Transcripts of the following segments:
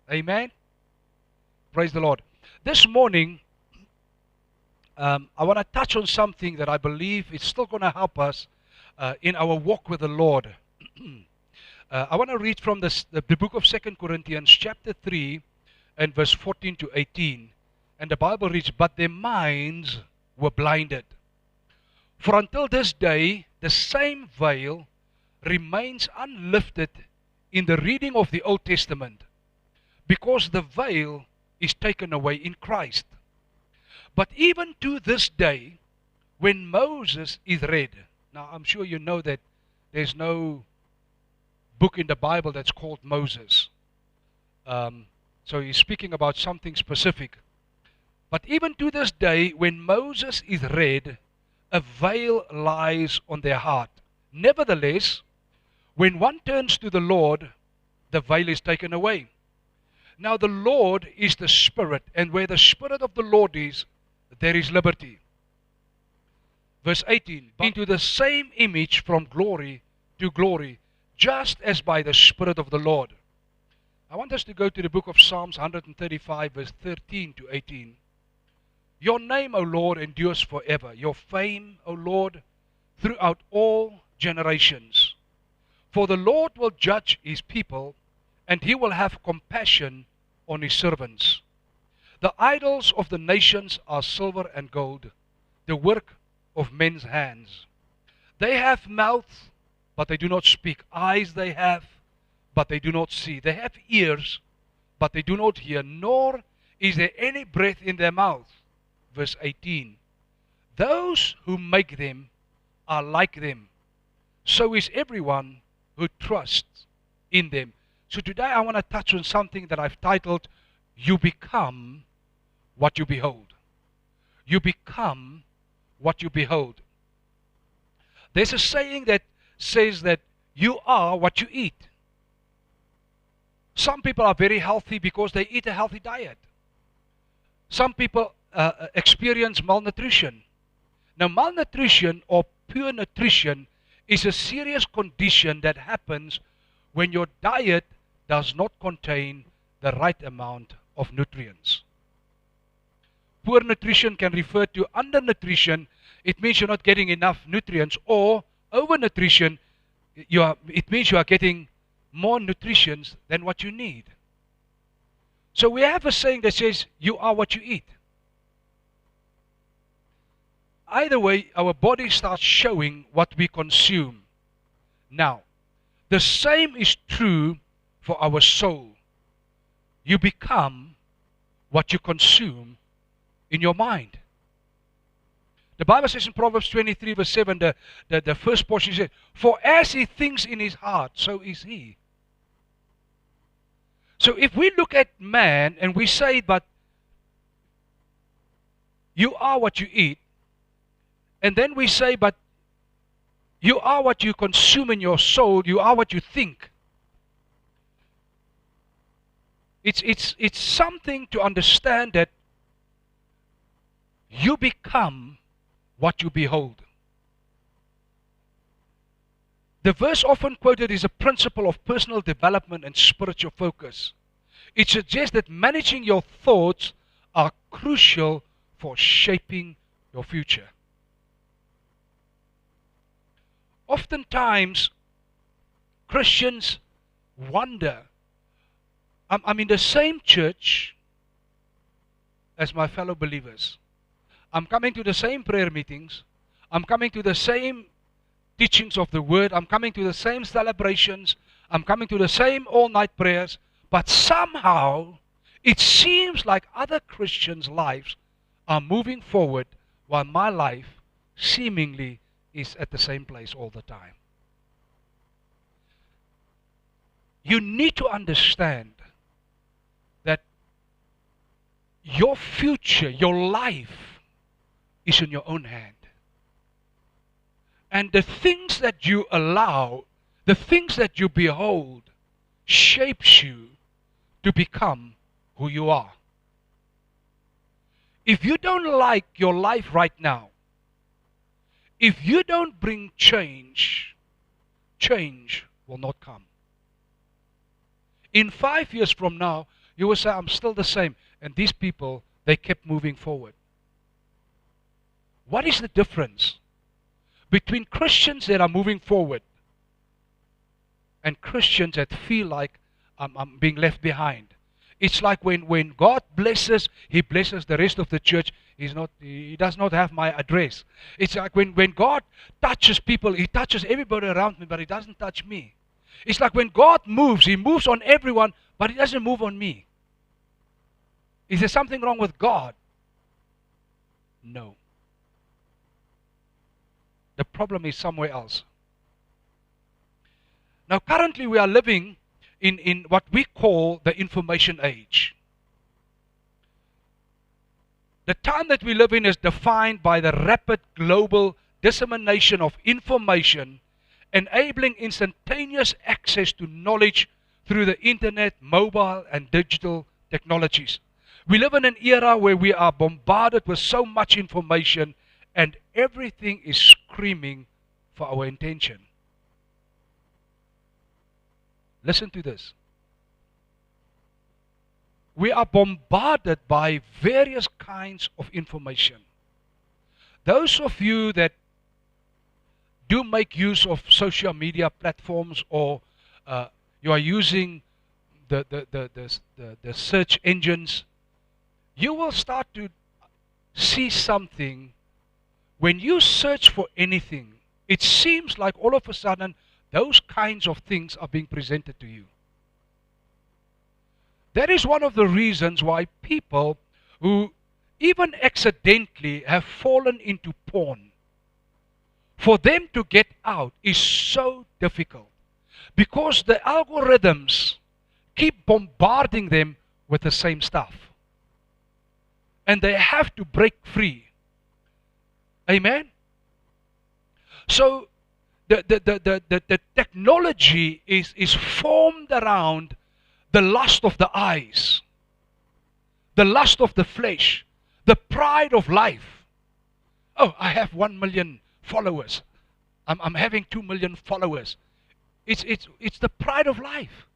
Amen. Praise the Lord. This morning, I want to touch on something that I believe is still going to help us in our walk with the Lord. I want to read from the book of Second Corinthians, chapter 3, and verse 14 to 18. And the Bible reads, "But their minds were blinded. For until this day, the same veil remains unlifted in the reading of the Old Testament, because the veil is taken away in Christ. But even to this day, when Moses is read," now I'm sure you know that there's no book in the Bible that's called Moses. So he's speaking about something specific. "But even to this day, when Moses is read, a veil lies on their heart. Nevertheless, when one turns to the Lord, the veil is taken away. Now the Lord is the Spirit, and where the Spirit of the Lord is, there is liberty." Verse 18, "But into the same image from glory to glory, just as by the Spirit of the Lord." I want us to go to the book of Psalms 135, verse 13 to 18. "Your name, O Lord, endures forever. Your fame, O Lord, throughout all generations. For the Lord will judge his people, and he will have compassion on his servants. The idols of the nations are silver and gold, the work of men's hands. They have mouths, but they do not speak. Eyes they have, but they do not see. They have ears, but they do not hear, nor is there any breath in their mouth." Verse 18, "Those who make them are like them. So is everyone who trusts in them." So today I want to touch on something that I've titled, "You become what you behold." You become what you behold. There's a saying that says that you are what you eat. Some people are very healthy because they eat a healthy diet. Some people experience malnutrition. Now, malnutrition or poor nutrition is a serious condition that happens when your diet does not contain the right amount of nutrients. Poor nutrition can refer to undernutrition. It means you're not getting enough nutrients, or overnutrition. It means you are getting more nutrients than what you need. So we have a saying that says, "You are what you eat." Either way, our body starts showing what we consume. Now, the same is true for our soul. You become what you consume in your mind. The Bible says in Proverbs 23 verse 7, the first portion says, "For as he thinks in his heart, so is he." So if we look at man and we say, "But you are what you eat," and then we say, "But you are what you consume in your soul, you are what you think," it's something to understand that you become what you behold. The verse often quoted is a principle of personal development and spiritual focus. It suggests that managing your thoughts are crucial for shaping your future. Oftentimes, Christians wonder, I'm in the same church as my fellow believers. I'm coming to the same prayer meetings. I'm coming to the same teachings of the word. I'm coming to the same celebrations. I'm coming to the same all-night prayers. But somehow, it seems like other Christians' lives are moving forward while my life seemingly is at the same place all the time. You need to understand that your future, your life, is in your own hand. And the things that you allow, the things that you behold, shapes you to become who you are. If you don't like your life right now, if you don't bring change, change will not come. In 5 years from now, You will say, I'm still the same. And these people, they kept moving forward. What is the difference between Christians that are moving forward and Christians that feel like I'm being left behind? It's like when God blesses, He blesses the rest of the church. He does not have my address. It's like when God touches people, He touches everybody around me, but He doesn't touch me. It's like when God moves, He moves on everyone, but He doesn't move on me. Is there something wrong with God? No. The problem is somewhere else. Now currently we are living in what we call the information age. The time that we live in is defined by the rapid global dissemination of information, enabling instantaneous access to knowledge through the internet, mobile and digital technologies. We live in an era where we are bombarded with so much information and everything is screaming for our attention. Listen to this. We are bombarded by various kinds of information. Those of you that do make use of social media platforms, or you are using the search engines, you will start to see something. When you search for anything, it seems like all of a sudden those kinds of things are being presented to you. That is one of the reasons why people who even accidentally have fallen into porn, for them to get out is so difficult, because the algorithms keep bombarding them with the same stuff. And they have to break free. Amen? So the technology is formed around the lust of the eyes, the lust of the flesh, the pride of life. Oh, I have 1 million followers. I'm having 2 million followers. It's the pride of life.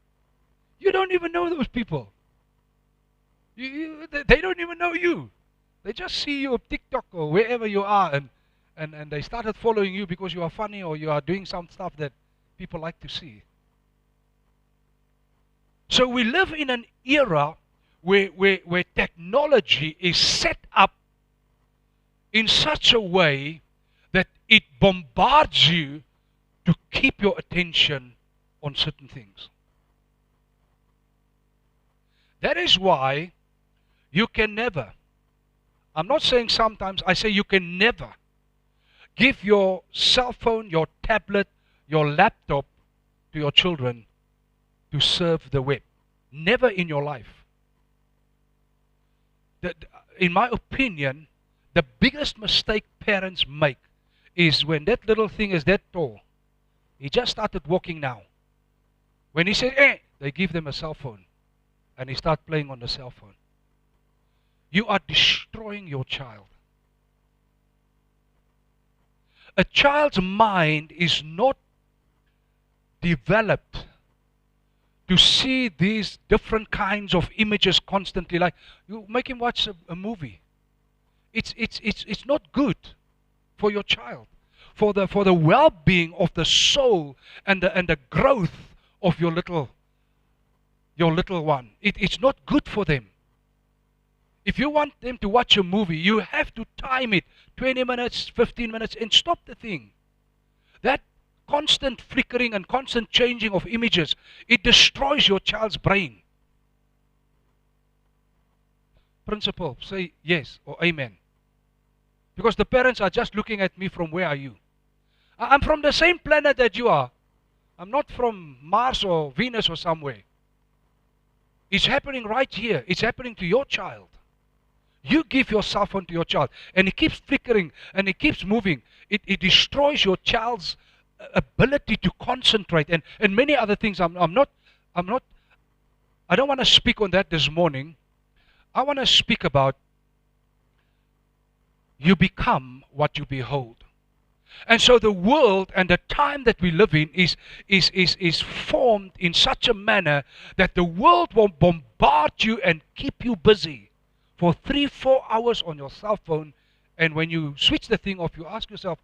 You don't even know those people. They don't even know you. They just see you on TikTok or wherever you are, and they started following you because you are funny or you are doing some stuff that people like to see. So we live in an era where technology is set up in such a way that it bombards you to keep your attention on certain things. That is why you can never, I'm not saying sometimes, I say you can never give your cell phone, your tablet, your laptop to your children to serve the web. Never in your life. In my opinion, the biggest mistake parents make is when that little thing is that tall. He just started walking now. When he said, they give them a cell phone. And he starts playing on the cell phone. You are destroying your child. A child's mind is not developed to see these different kinds of images constantly. Like, you make him watch a movie. It's not good for your child, for the well-being of the soul and the growth of your little one. It's not good for them. If you want them to watch a movie, you have to time it 20 minutes, 15 minutes, and stop the thing. That constant flickering and constant changing of images, it destroys your child's brain. Principal, say yes or amen. Because the parents are just looking at me from where are you? I'm from the same planet that you are. I'm not from Mars or Venus or somewhere. It's happening right here. It's happening to your child. You give your cell phone to your child, and it keeps flickering, and it keeps moving. It destroys your child's ability to concentrate, and many other things. I don't want to speak on that this morning. I want to speak about you become what you behold. And so the world and the time that we live in is formed in such a manner that the world will bombard you and keep you busy for 3-4 hours on your cell phone. And when you switch the thing off, you ask yourself,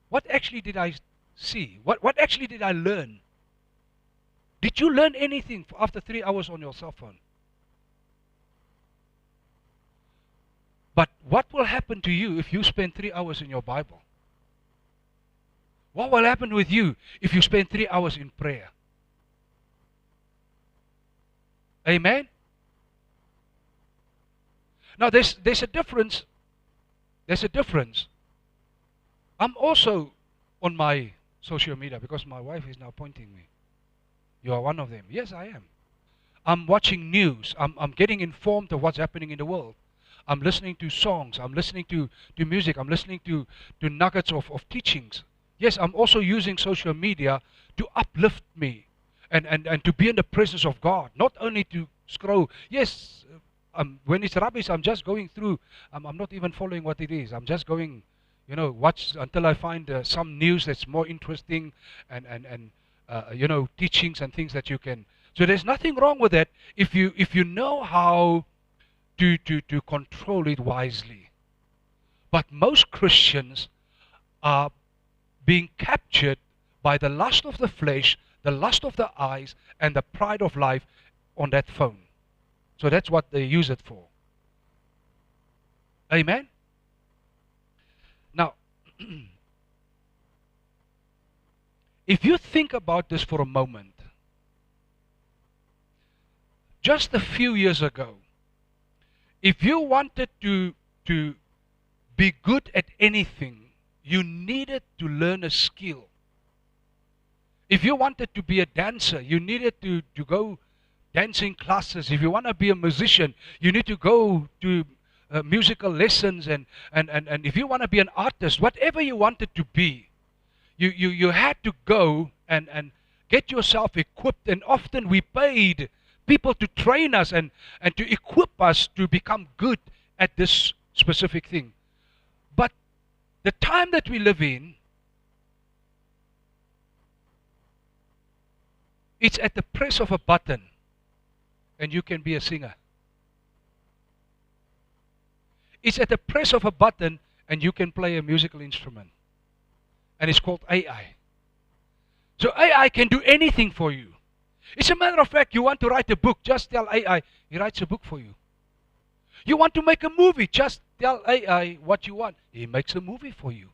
what actually did I see? What actually did I learn? Did you learn anything after 3 hours on your cell phone? But what will happen to you if you spend 3 hours in your Bible? What will happen with you if you spend 3 hours in prayer? Amen? Now there's a difference. There's a difference. I'm also on my social media because my wife is now pointing me. You are one of them. Yes, I am. I'm watching news. I'm getting informed of what's happening in the world. I'm listening to songs. I'm listening to music. I'm listening to nuggets of teachings. Yes, I'm also using social media to uplift me and to be in the presence of God. Not only to scroll. Yes, when it's rubbish, I'm just going through. I'm not even following what it is. I'm just going, watch until I find some news that's more interesting and teachings and things that you can. So there's nothing wrong with that if you know how to control it wisely. But most Christians are being captured by the lust of the flesh, the lust of the eyes, and the pride of life on that phone. So that's what they use it for. Amen? Now, if you think about this for a moment, just a few years ago, if you wanted to be good at anything, you needed to learn a skill. If you wanted to be a dancer, you needed to go dancing classes. If you want to be a musician, you need to go to musical lessons. And if you want to be an artist, whatever you wanted to be, you had to go and get yourself equipped. And often we paid people to train us and to equip us to become good at this specific thing. But the time that we live in, it's at the press of a button and you can be a singer. It's at the press of a button and you can play a musical instrument. And it's called AI. So AI can do anything for you. It's a matter of fact, you want to write a book, just tell AI, he writes a book for you. You want to make a movie, just tell AI what you want. He makes a movie for you.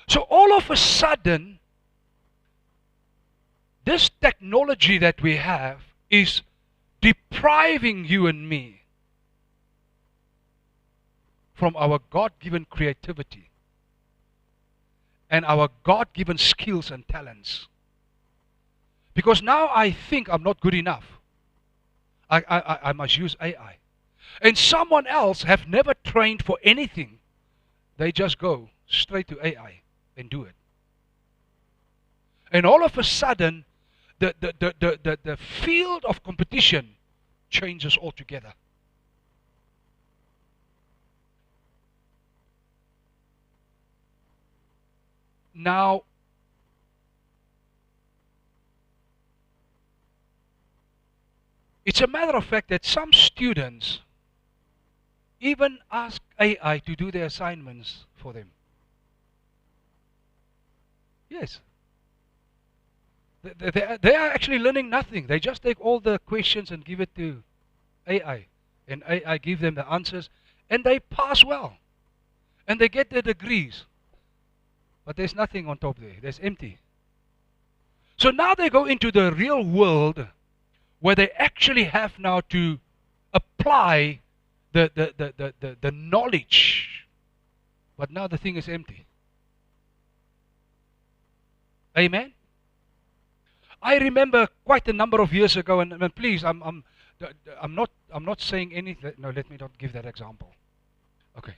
So all of a sudden, this technology that we have is depriving you and me from our God-given creativity and our God-given skills and talents. Because now I think I'm not good enough. I must use AI. And someone else have never trained for anything. They just go straight to AI and do it. And all of a sudden, the field of competition changes altogether. Now, it's a matter of fact that some students even ask AI to do their assignments for them. Yes. They are actually learning nothing. They just take all the questions and give it to AI. And AI give them the answers. And they pass well. And they get their degrees. But there's nothing on top there. There's empty. So now they go into the real world where they actually have now to apply the knowledge. But now the thing is empty. Amen? I remember quite a number of years ago, and please, I'm not saying anything. No, let me not give that example. Okay.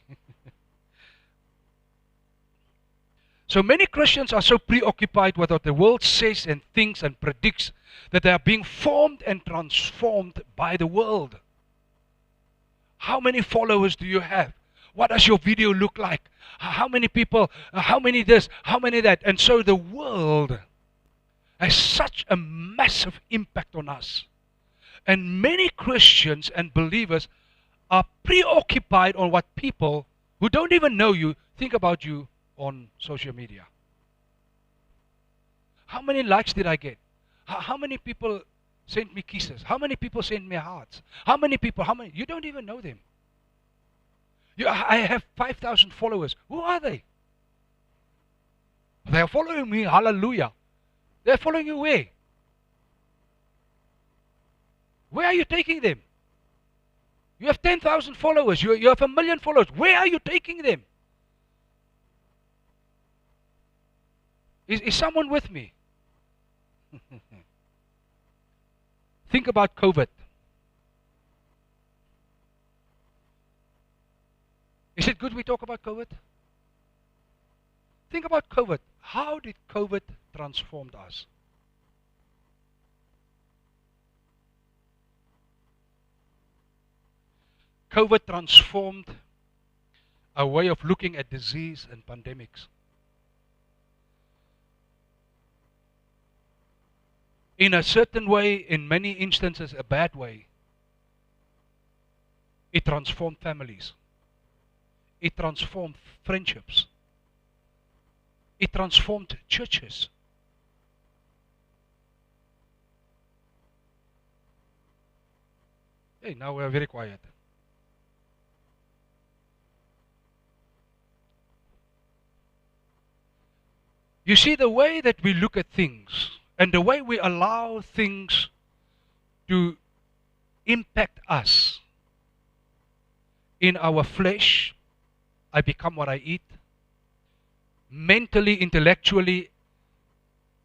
So many Christians are so preoccupied with what the world says and thinks and predicts that they are being formed and transformed by the world. How many followers do you have? What does your video look like? How many people, how many this, how many that? And so the world has such a massive impact on us. And many Christians and believers are preoccupied on what people who don't even know you think about you on social media. How many likes did I get? How many people sent me kisses? How many people sent me hearts? How many people? How many? You don't even know them. I have 5,000 followers. Who are they? They are following me. Hallelujah. They're following you where? Where are you taking them? You have 10,000 followers. You have 1 million followers. Where are you taking them? Is someone with me? Think about COVID. Is it good we talk about COVID? Think about COVID. How did COVID transform us? COVID transformed our way of looking at disease and pandemics. In a certain way, in many instances, a bad way. It transformed families. It transformed friendships. It transformed churches. Hey, now we are very quiet. You see, the way that we look at things and the way we allow things to impact us in our flesh, I become what I eat. Mentally, intellectually,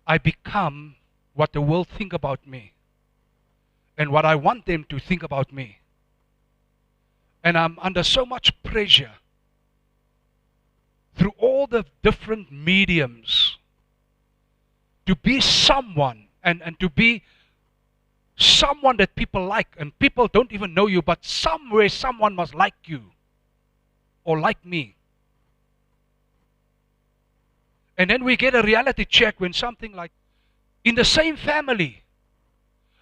I become what the world think about me and what I want them to think about me. And I'm under so much pressure through all the different mediums to be someone and to be someone that people like, and people don't even know you, but somewhere someone must like you or like me. And then we get a reality check when something like, in the same family,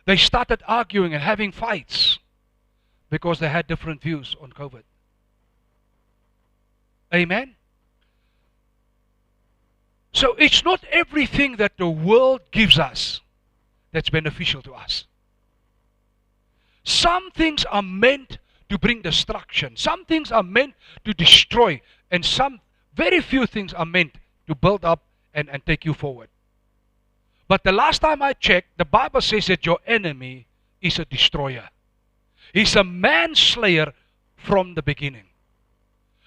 they started arguing and having fights because they had different views on COVID. Amen? So it's not everything that the world gives us that's beneficial to us. Some things are meant to bring destruction. Some things are meant to destroy. And some, very few things are meant to build up and take you forward. But the last time I checked, the Bible says that your enemy is a destroyer. He's a manslayer from the beginning.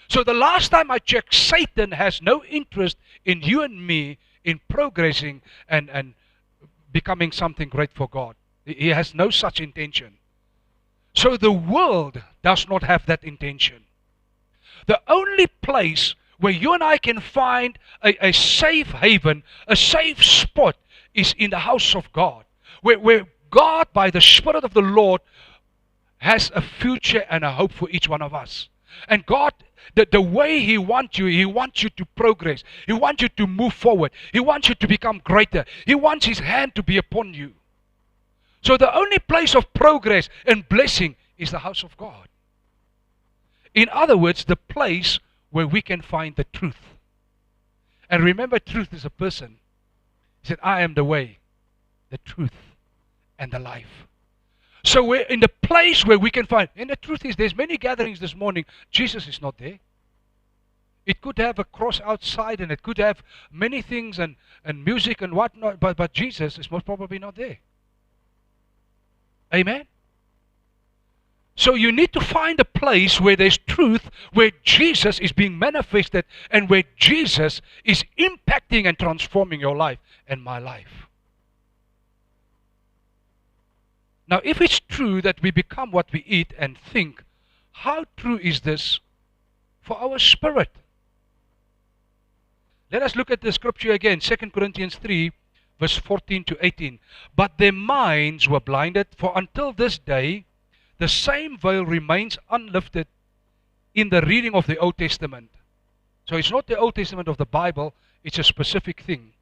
So the last time I checked, Satan has no interest in you and me in progressing and becoming something great for God. He has no such intention. So the world does not have that intention. The only place where you and I can find a safe haven, a safe spot, is in the house of God. Where God, by the Spirit of the Lord, has a future and a hope for each one of us. And God, the way He wants you to progress. He wants you to move forward. He wants you to become greater. He wants His hand to be upon you. So the only place of progress and blessing is the house of God. In other words, the place where we can find the truth. And remember, truth is a person. He said, I am the way, the truth, and the life. So we're in the place where we can find, and the truth is, there's many gatherings this morning, Jesus is not there. It could have a cross outside, and it could have many things and music and whatnot, but Jesus is most probably not there. Amen? So you need to find a place where there's truth, where Jesus is being manifested, and where Jesus is impacting and transforming your life and my life. Now, if it's true that we become what we eat and think, how true is this for our spirit? Let us look at the scripture again, 2 Corinthians 3, verse 14 to 18. But their minds were blinded, for until this day, the same veil remains unlifted in the reading of the Old Testament. So it's not the Old Testament of the Bible, it's a specific thing.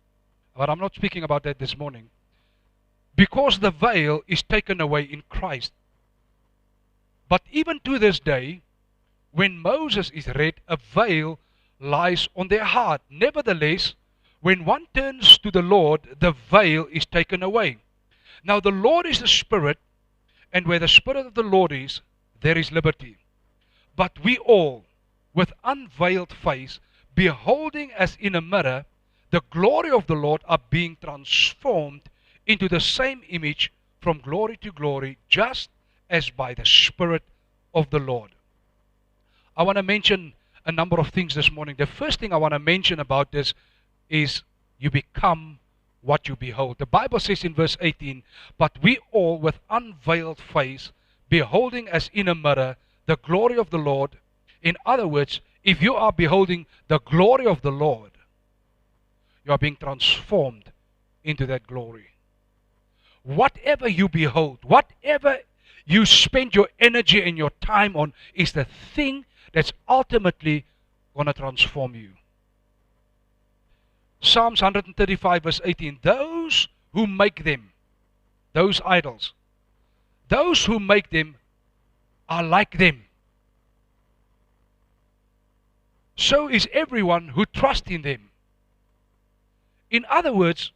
But I'm not speaking about that this morning. Because the veil is taken away in Christ. But even to this day, when Moses is read, a veil lies on their heart. Nevertheless, when one turns to the Lord, the veil is taken away. Now the Lord is the Spirit, and where the Spirit of the Lord is, there is liberty. But we all, with unveiled face, beholding as in a mirror the glory of the Lord, are being transformed into the same image from glory to glory, just as by the Spirit of the Lord. I want to mention a number of things this morning. The first thing I want to mention about this is you become what you behold. The Bible says in verse 18, but we all with unveiled face, beholding as in a mirror the glory of the Lord. In other words, if you are beholding the glory of the Lord, you are being transformed into that glory. Whatever you behold, whatever you spend your energy and your time on, is the thing that's ultimately going to transform you. Psalms 135 verse 18, those who make them, those idols, those who make them are like them. So is everyone who trusts in them. In other words,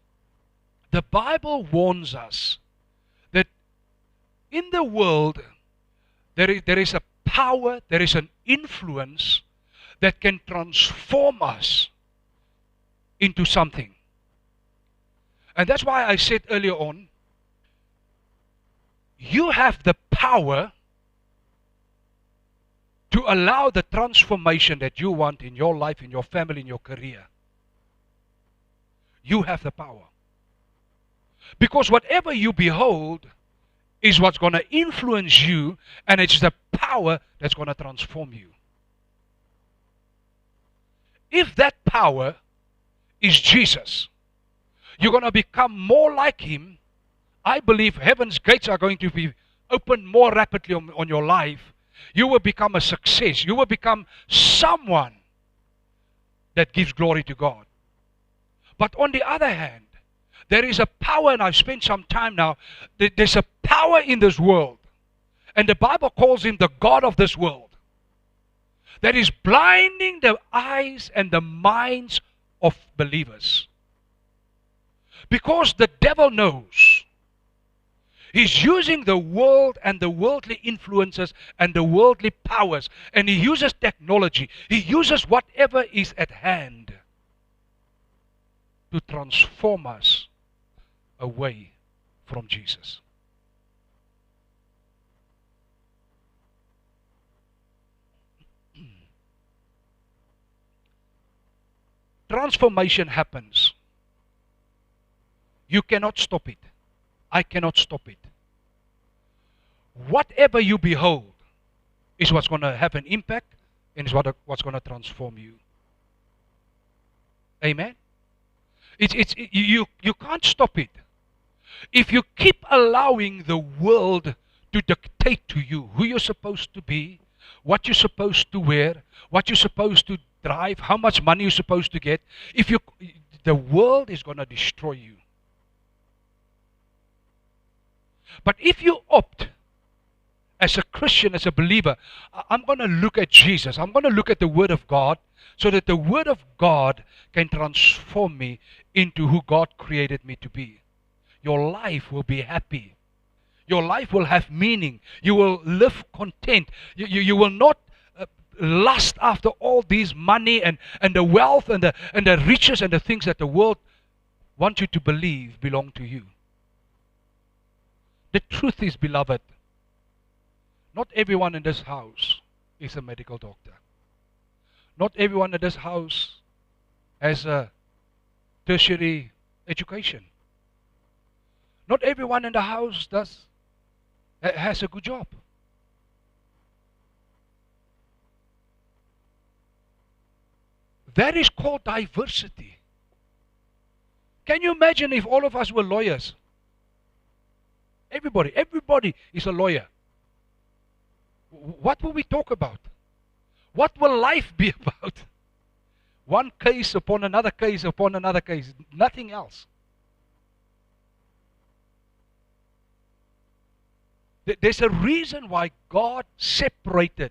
the Bible warns us that in the world there is a power, there is an influence that can transform us into something. And that's why I said earlier on, you have the power to allow the transformation that you want in your life, in your family, in your career. You have the power. Because whatever you behold is what's going to influence you, and it's the power that's going to transform you. If that power is Jesus, you're going to become more like Him. I believe heaven's gates are going to be opened more rapidly on your life. You will become a success. You will become someone that gives glory to God. But on the other hand, there is a power, and I've spent some time now, there's a power in this world, and the Bible calls Him the God of this world, that is blinding the eyes and the minds of believers. Because the devil knows he's using the world and the worldly influences and the worldly powers, and he uses technology, he uses whatever is at hand to transform us away from Jesus. Transformation happens. You cannot stop it. I cannot stop it. Whatever you behold is what's going to have an impact, and is what's going to transform you. Amen? You can't stop it. If you keep allowing the world to dictate to you who you're supposed to be, what you're supposed to wear, what you're supposed to drive, how much money you're supposed to get, the world is going to destroy you. But if you opt, as a Christian, as a believer, I'm going to look at Jesus, I'm going to look at the Word of God, so that the Word of God can transform me into who God created me to be. Your life will be happy. Your life will have meaning. You will live content. You will not lust after all these money and the wealth and the riches and the things that the world wants you to believe belong to you. The truth is, beloved, not everyone in this house is a medical doctor. Not everyone in this house has a tertiary education. Not everyone in the house has a good job. That is called diversity. Can you imagine if all of us were lawyers? Everybody is a lawyer. What will we talk about? What will life be about? One case upon another case upon another case. Nothing else. There's a reason why God separated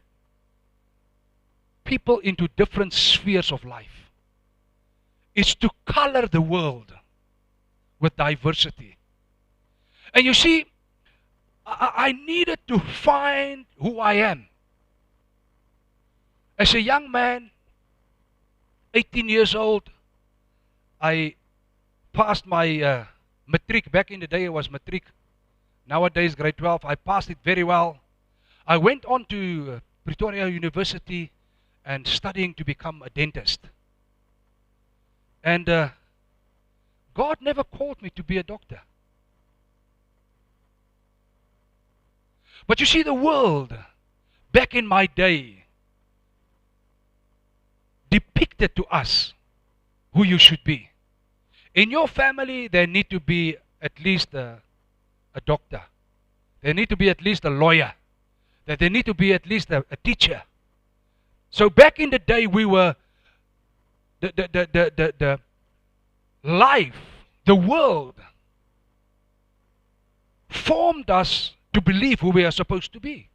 people into different spheres of life. It's to color the world with diversity. And you see, I needed to find who I am. As a young man, 18 years old, I passed my matric. Back in the day it was matric. Nowadays grade 12. I passed it very well. I went on to Pretoria University and studying to become a dentist. And God never called me to be a doctor. But you see, the world back in my day depicted to us who you should be. In your family, there need to be at least a doctor. There need to be at least a lawyer. There need to be at least a teacher. So back in the day, we were the life, the world formed us to believe who we are supposed to be.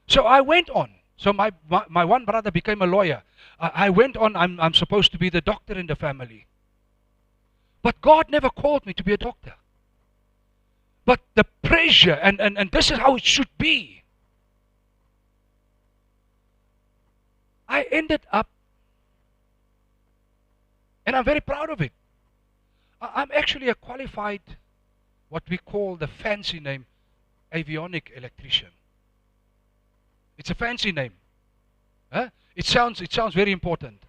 So I went on. So my one brother became a lawyer. I went on, I'm supposed to be the doctor in the family. But God never called me to be a doctor. But the pressure, and this is how it should be. I ended up, and I'm very proud of it. I'm actually a qualified, what we call the fancy name, avionic electrician. It's a fancy name. Huh? It sounds very important.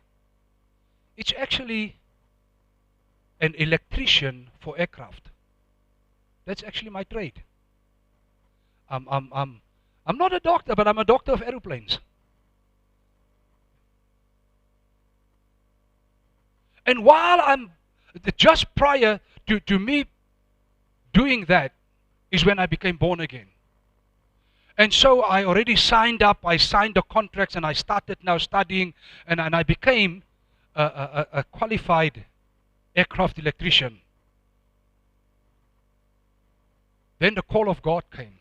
It's actually an electrician for aircraft. That's actually my trade. I'm not a doctor, but I'm a doctor of aeroplanes. And while I'm just prior to me doing that is when I became born again. And so I already signed up, I signed the contracts, and I started now studying, and I became a qualified aircraft electrician. Then the call of God came.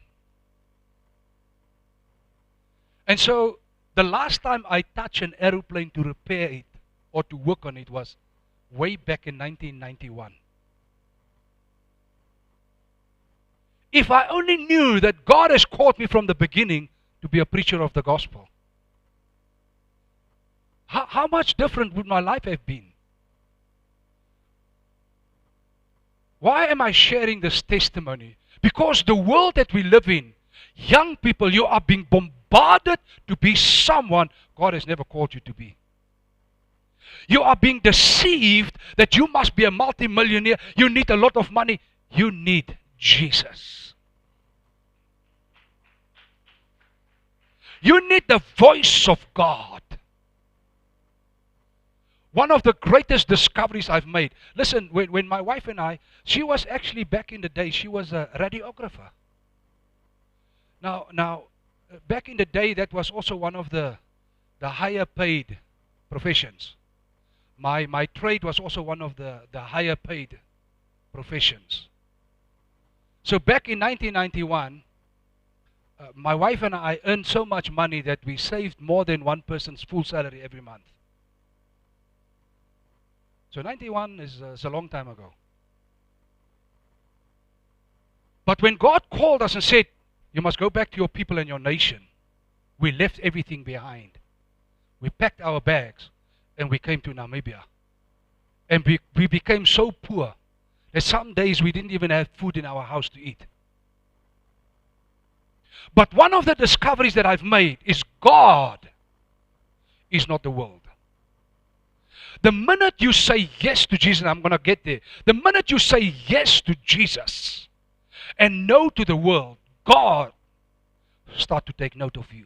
And so the last time I touched an aeroplane to repair it or to work on it was way back in 1991. If I only knew that God has called me from the beginning to be a preacher of the gospel, how much different would my life have been? Why am I sharing this testimony? Because the world that we live in, young people, you are being bombarded to be someone God has never called you to be. You are being deceived that you must be a multimillionaire, you need a lot of money. You need Jesus. You need the voice of God. One of the greatest discoveries I've made. Listen, when my wife and I, she was actually back in the day, she was a radiographer. Now, back in the day, that was also one of the higher paid professions. My trade was also one of the higher paid professions. So back in 1991, my wife and I earned so much money that we saved more than one person's full salary every month. So 91 is a long time ago. But when God called us and said, you must go back to your people and your nation, we left everything behind. We packed our bags and we came to Namibia. And we became so poor that some days we didn't even have food in our house to eat. But one of the discoveries that I've made is God is not the world. The minute you say yes to Jesus, and I'm going to get there. The minute you say yes to Jesus and no to the world, God start to take note of you.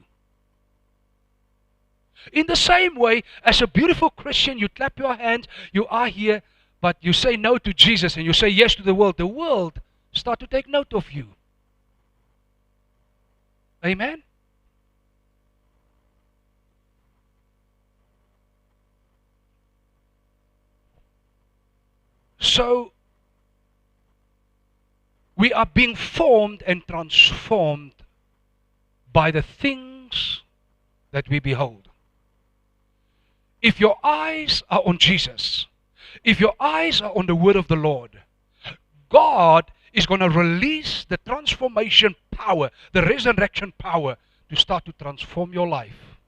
In the same way, as a beautiful Christian, you clap your hands, you are here, but you say no to Jesus and you say yes to the world start to take note of you. Amen? So we are being formed and transformed by the things that we behold. If your eyes are on Jesus, if your eyes are on the word of the Lord, God is going to release the transformation power, the resurrection power to start to transform your life.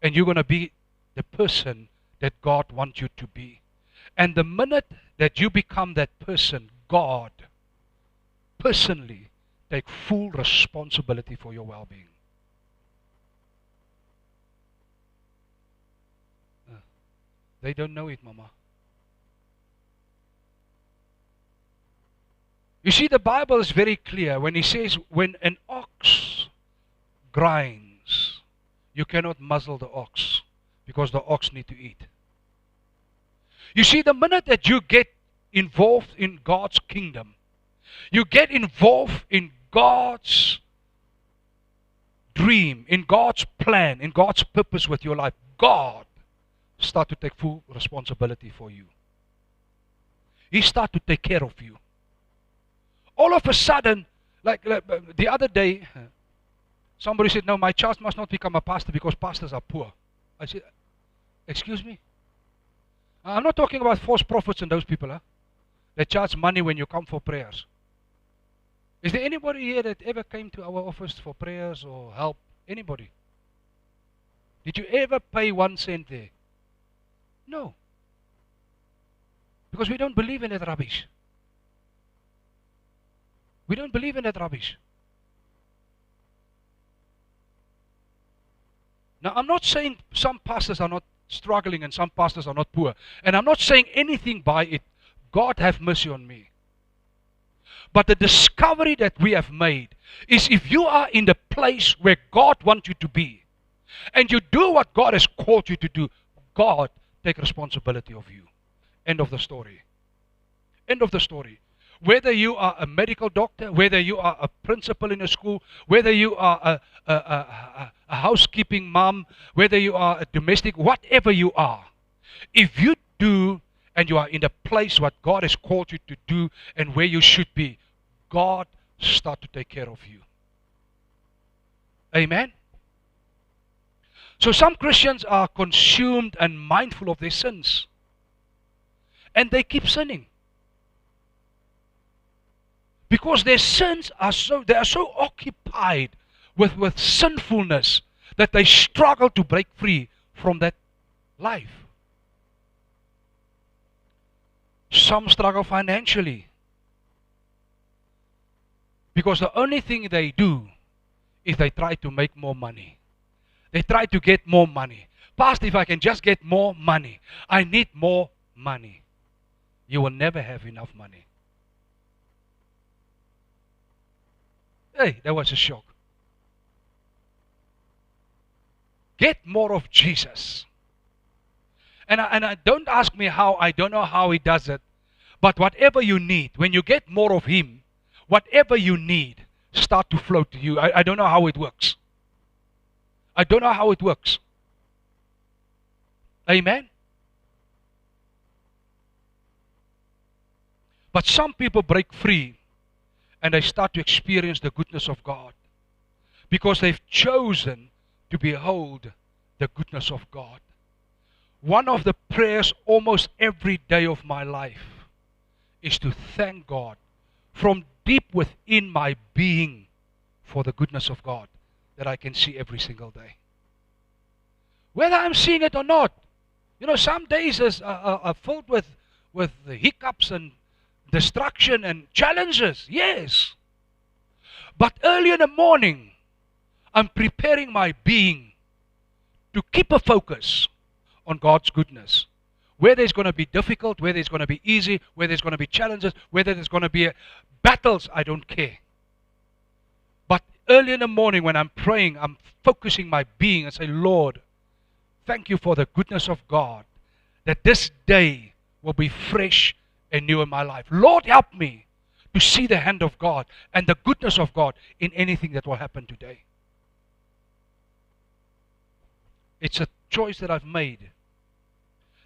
And you're going to be the person that God wants you to be. And the minute that you become that person, God personally take full responsibility for your well-being. They don't know it, Mama. You see, the Bible is very clear when he says, when an ox grinds, you cannot muzzle the ox because the ox need to eat. You see, the minute that you get involved in God's kingdom, you get involved in God's dream, in God's plan, in God's purpose with your life, God start to take full responsibility for you. He start to take care of you. All of a sudden, like the other day, somebody said, no, my child must not become a pastor because pastors are poor. I said, excuse me? I'm not talking about false prophets and those people. Huh? They charge money when you come for prayers. Is there anybody here that ever came to our office for prayers or help? Anybody? Did you ever pay 1 cent there? No. Because we don't believe in that rubbish. We don't believe in that rubbish. Now, I'm not saying some pastors are not struggling and some pastors are not poor. And I'm not saying anything by it. God have mercy on me. But the discovery that we have made is if you are in the place where God wants you to be, and you do what God has called you to do, God take responsibility of you. End of the story. End of the story. Whether you are a medical doctor, whether you are a principal in a school, whether you are a housekeeping mom, whether you are a domestic, whatever you are, if you do and you are in the place what God has called you to do and where you should be, God start to take care of you. Amen? So some Christians are consumed and mindful of their sins. And they keep sinning. Because their sins are so occupied with sinfulness that they struggle to break free from that life. Some struggle financially. Because the only thing they do is they try to make more money. They try to get more money. Pastor, if I can just get more money. I need more money. You will never have enough money. Hey, that was a shock. Get more of Jesus. And I don't ask me how, I don't know how he does it. But whatever you need, when you get more of him, whatever you need, start to flow to you. I don't know how it works. I don't know how it works. Amen? But some people break free and they start to experience the goodness of God because they've chosen to behold the goodness of God. One of the prayers almost every day of my life is to thank God from deep within my being for the goodness of God that I can see every single day. Whether I'm seeing it or not. You know, some days are filled with hiccups and destruction and challenges, yes. But early in the morning, I'm preparing my being to keep a focus on God's goodness. Whether it's going to be difficult, whether it's going to be easy, whether it's going to be challenges, whether there's going to be battles, I don't care. But early in the morning when I'm praying, I'm focusing my being and say, Lord, thank you for the goodness of God, that this day will be fresh and new in my life. Lord, help me to see the hand of God and the goodness of God in anything that will happen today. It's a choice that I've made.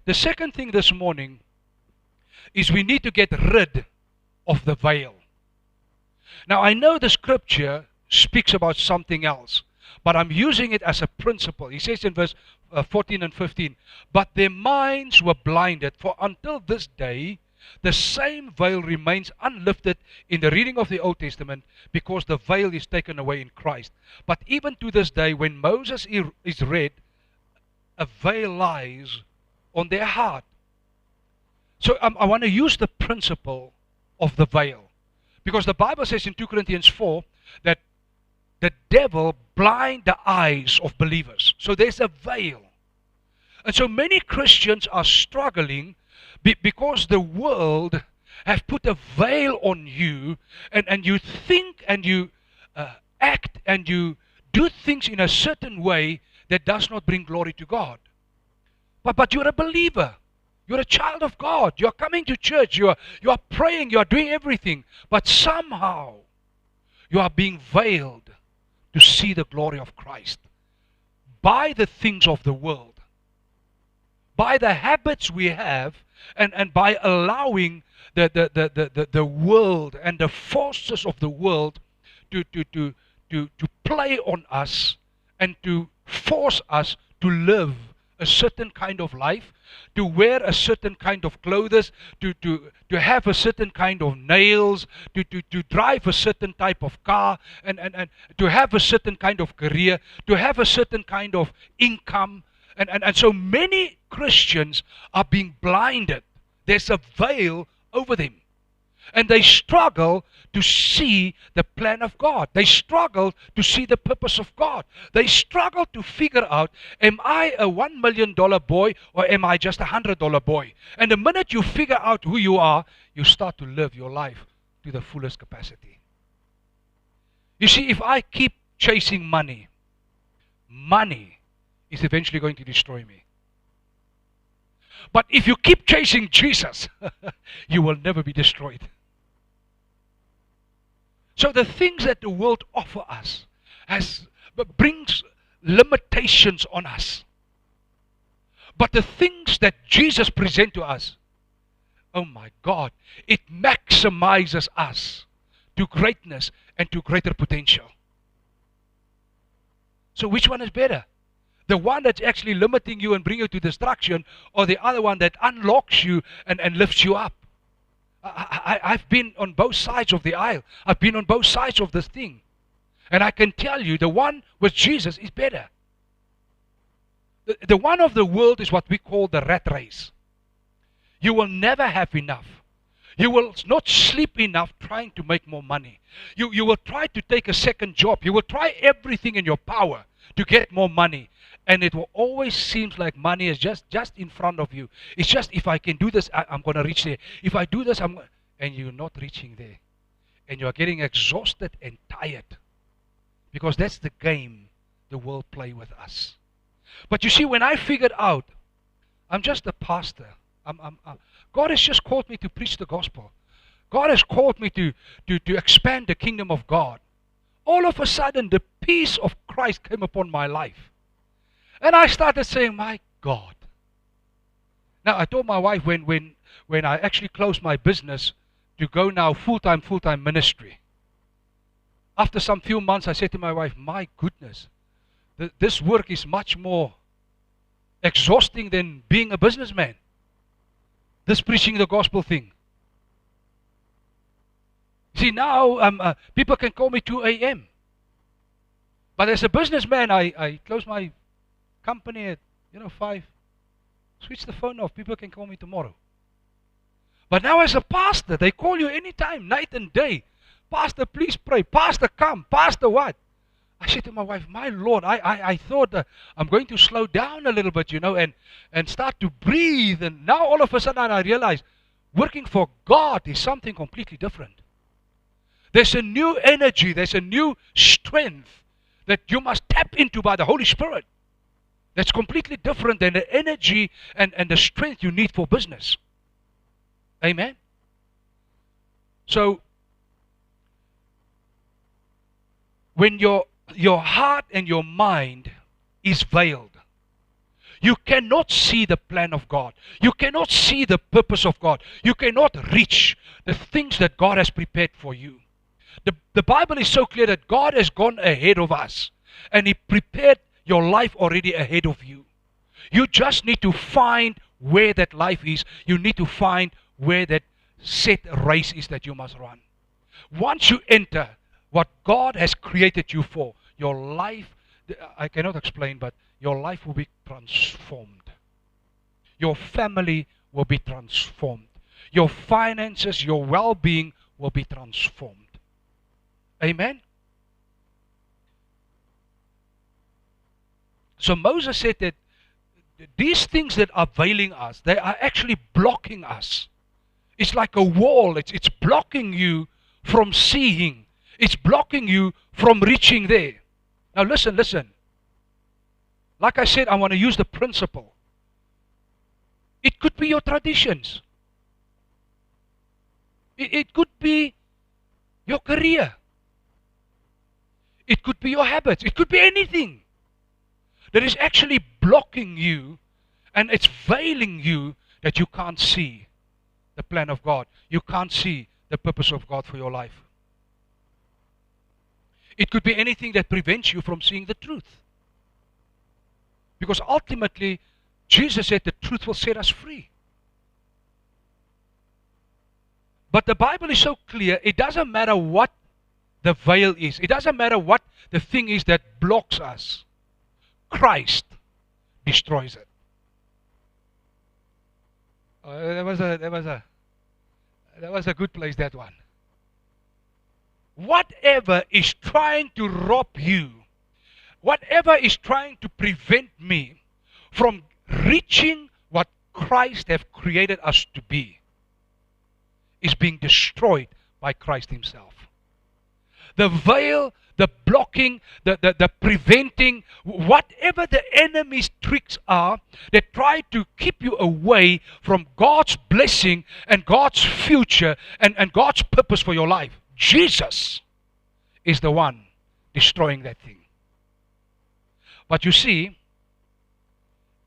The second thing this morning is we need to get rid of the veil. Now, I know the scripture speaks about something else, but I'm using it as a principle. He says in verse 14 and 15, but their minds were blinded, for until this day the same veil remains unlifted in the reading of the Old Testament, because the veil is taken away in Christ. But even to this day, when Moses is read, a veil lies on their heart. So I want to use the principle of the veil, because the Bible says in 2 Corinthians 4 that the devil blind the eyes of believers. So there's a veil. And so many Christians are struggling because the world have put a veil on you, and you think and you act and you do things in a certain way that does not bring glory to God. But you're a believer. You're a child of God. You're coming to church. You are praying. You are doing everything. But somehow you are being veiled to see the glory of Christ by the things of the world, by the habits we have, and by allowing the world and the forces of the world to play on us and to force us to live a certain kind of life, to wear a certain kind of clothes, to have a certain kind of nails, to drive a certain type of car, and to have a certain kind of career, to have a certain kind of income. And so many Christians are being blinded. There's a veil over them. And they struggle to see the plan of God. They struggle to see the purpose of God. They struggle to figure out, am I a $1 million boy or am I just a $100 boy? And the minute you figure out who you are, you start to live your life to the fullest capacity. You see, if I keep chasing money, money is eventually going to destroy me. But if you keep chasing Jesus, you will never be destroyed. So the things that the world offers us brings limitations on us. But the things that Jesus presents to us, oh my God, it maximizes us to greatness and to greater potential. So which one is better? The one that's actually limiting you and bringing you to destruction, or the other one that unlocks you and lifts you up? I've been on both sides of the aisle. I've been on both sides of this thing. And I can tell you, the one with Jesus is better. The one of the world is what we call the rat race. You will never have enough. You will not sleep enough trying to make more money. You will try to take a second job. You will try everything in your power to get more money. And it will always seem like money is just in front of you. It's just, if I can do this, I'm going to reach there. If I do this, and you're not reaching there. And you're getting exhausted and tired. Because that's the game the world play with us. But you see, when I figured out, I'm just a pastor. God has just called me to preach the gospel. God has called me to expand the kingdom of God. All of a sudden, the peace of Christ came upon my life. And I started saying, my God. Now, I told my wife when I actually closed my business to go now full-time ministry. After some few months, I said to my wife, my goodness, this work is much more exhausting than being a businessman. This preaching the gospel thing. See, now people can call me 2 a.m. But as a businessman, I close my company at 5. Switch the phone off. People can call me tomorrow. But now as a pastor, they call you anytime, night and day. Pastor, please pray. Pastor, come. Pastor, what? I said to my wife, my Lord, I thought I'm going to slow down a little bit, and start to breathe. And now all of a sudden I realize working for God is something completely different. There's a new energy. There's a new strength that you must tap into by the Holy Spirit. That's completely different than the energy and the strength you need for business. Amen? So, when your heart and your mind is veiled, you cannot see the plan of God. You cannot see the purpose of God. You cannot reach the things that God has prepared for you. The Bible is so clear that God has gone ahead of us, and He prepared your life already ahead of you. You just need to find where that life is. You need to find where that set race is that you must run. Once you enter what God has created you for, your life, I cannot explain, but your life will be transformed. Your family will be transformed. Your finances, your well-being will be transformed. Amen? So Moses said that these things that are veiling us, they are actually blocking us. It's like a wall. It's blocking you from seeing. It's blocking you from reaching there. Now listen. Like I said, I want to use the principle. It could be your traditions. It could be your career. It could be your habits. It could be anything that is actually blocking you, and it's veiling you that you can't see the plan of God. You can't see the purpose of God for your life. It could be anything that prevents you from seeing the truth. Because ultimately, Jesus said the truth will set us free. But the Bible is so clear, it doesn't matter what the veil is. It doesn't matter what the thing is that blocks us. Christ destroys it. That was a good place, that one. Whatever is trying to rob you, whatever is trying to prevent me from reaching what Christ has created us to be, is being destroyed by Christ Himself. The veil, the blocking, the preventing, whatever the enemy's tricks are that try to keep you away from God's blessing and God's future and God's purpose for your life. Jesus is the one destroying that thing. But you see,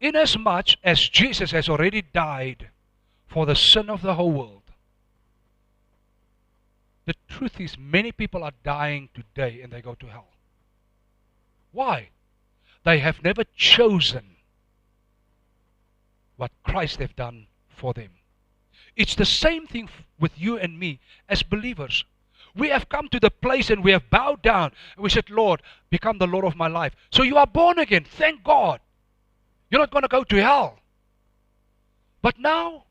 inasmuch as Jesus has already died for the sin of the whole world, the truth is many people are dying today and they go to hell. Why? They have never chosen what Christ has done for them. It's the same thing with you and me as believers. We have come to the place and we have bowed down and we said, Lord, become the Lord of my life. So you are born again. Thank God. You're not going to go to hell. But now,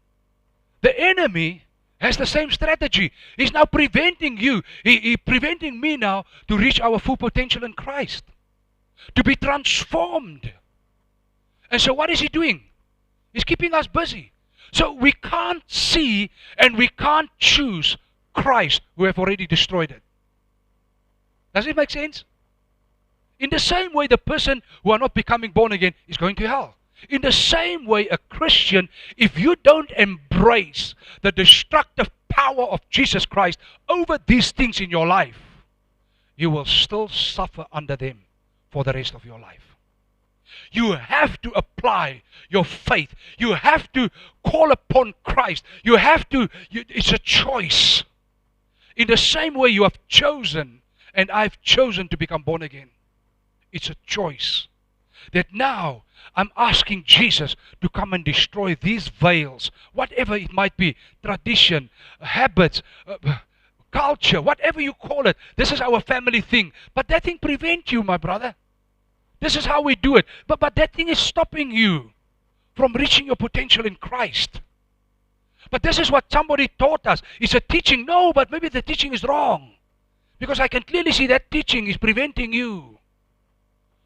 the enemy has the same strategy. He's now preventing you. He's preventing me now to reach our full potential in Christ. To be transformed. And so what is he doing? He's keeping us busy. So we can't see and we can't choose Christ who have already destroyed it. Does it make sense? In the same way, the person who are not becoming born again is going to hell. In the same way, a Christian, if you don't embrace the destructive power of Jesus Christ over these things in your life, you will still suffer under them for the rest of your life. You have to apply your faith. You have to call upon Christ. You have to, it's a choice. In the same way you have chosen, and I've chosen to become born again. It's a choice. That now I'm asking Jesus to come and destroy these veils, whatever it might be, tradition, habits, culture, whatever you call it. This is our family thing. But that thing prevents you, my brother. This is how we do it. But that thing is stopping you from reaching your potential in Christ. But this is what somebody taught us. It's a teaching. No, but maybe the teaching is wrong. Because I can clearly see that teaching is preventing you.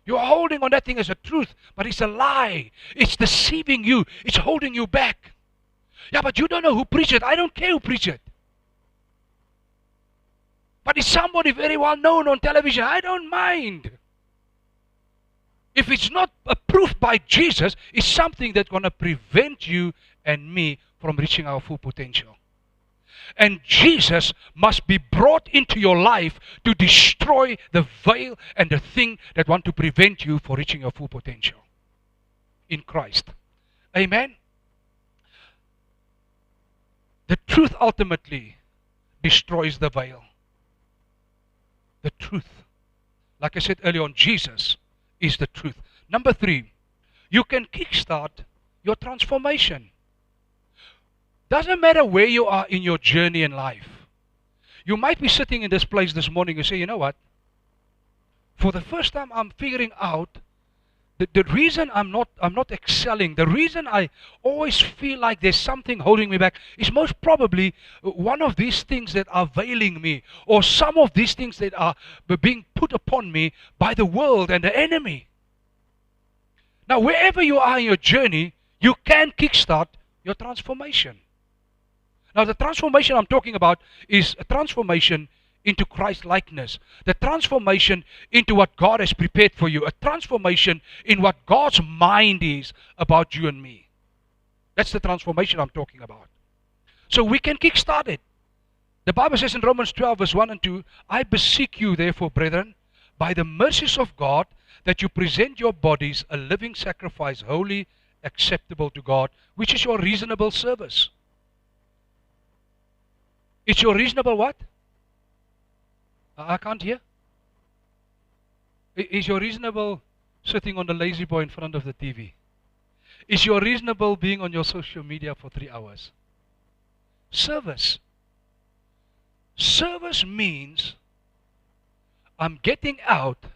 You are holding on that thing as a truth, but it's a lie. It's deceiving you. It's holding you back. Yeah, but you don't know who preached it. I don't care who preached it. But it's somebody very well known on television. I don't mind. If it's not approved by Jesus, it's something that's going to prevent you and me from reaching our full potential. And Jesus must be brought into your life to destroy the veil and the thing that want to prevent you from reaching your full potential. in Christ. Amen? The truth ultimately destroys the veil. The truth. Like I said earlier on, Jesus is the truth. Number 3, you can kickstart your transformation. Doesn't matter where you are in your journey in life. You might be sitting in this place this morning and say, you know what? For the first time I'm figuring out the reason I'm not excelling, the reason I always feel like there's something holding me back is most probably one of these things that are veiling me, or some of these things that are being put upon me by the world and the enemy. Now, wherever you are in your journey, you can kickstart your transformation. Now, the transformation I'm talking about is a transformation into Christ likeness. The transformation into what God has prepared for you. A transformation in what God's mind is about you and me. That's the transformation I'm talking about. So we can kickstart it. The Bible says in Romans 12 verse 1 and 2, I beseech you therefore, brethren, by the mercies of God, that you present your bodies a living sacrifice, holy, acceptable to God, which is your reasonable service. It's your reasonable what? I can't hear. Is your reasonable sitting on the lazy boy in front of the TV? Is your reasonable being on your social media for 3 hours? Service. Service means I'm getting out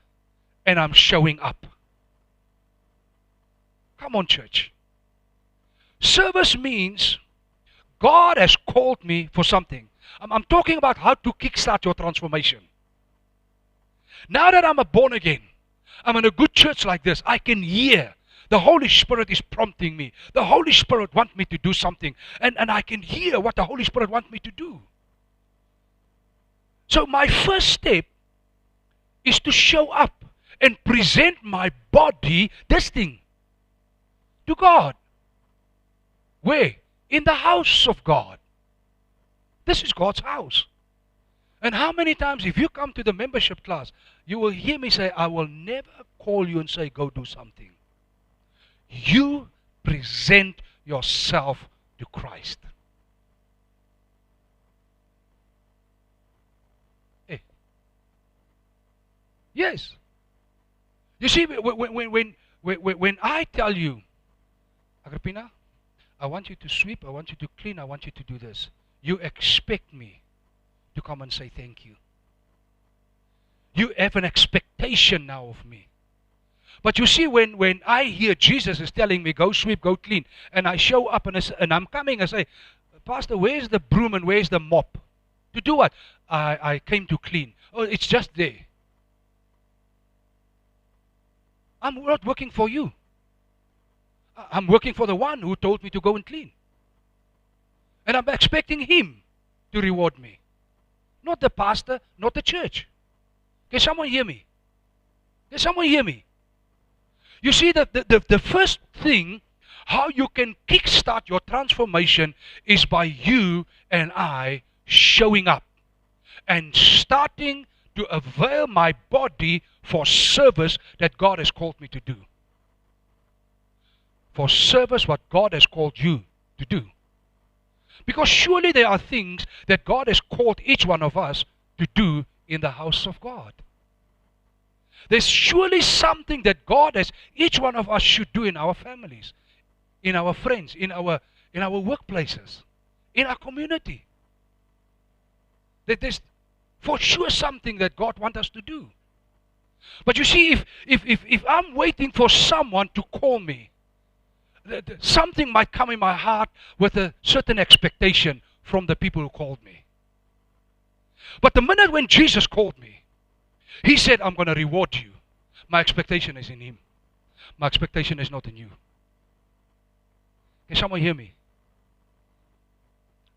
and I'm showing up. Come on, church. Service means God has called me for something. I'm talking about how to kickstart your transformation. Now that I'm a born again, I'm in a good church like this, I can hear the Holy Spirit is prompting me. The Holy Spirit wants me to do something. And I can hear what the Holy Spirit wants me to do. So my first step is to show up and present my body, this thing, to God. Where? In the house of God. This is God's house. And how many times, if you come to the membership class, you will hear me say, I will never call you and say, go do something. You present yourself to Christ. Hey. Yes. You see, when I tell you, Agrippina, I want you to sweep, I want you to clean, I want you to do this, you expect me to come and say thank you. You have an expectation now of me. But you see, when I hear Jesus is telling me, go sweep, go clean, and I show up and I'm coming and say, Pastor, where's the broom and where's the mop? To do what? I came to clean. Oh, it's just there. I'm not working for you. I'm working for the one who told me to go and clean. And I'm expecting him to reward me. Not the pastor, not the church. Can someone hear me? Can someone hear me? You see, the first thing, how you can kickstart your transformation is by you and I showing up and starting to avail my body for service that God has called me to do. For service what God has called you to do. Because surely there are things that God has called each one of us to do in the house of God. There's surely something that God has, each one of us should do in our families, in our friends, in our workplaces, in our community. That there's for sure something that God wants us to do. But you see, if I'm waiting for someone to call me, something might come in my heart with a certain expectation from the people who called me. But the minute when Jesus called me, he said, I'm going to reward you. My expectation is in him. My expectation is not in you. Can someone hear me?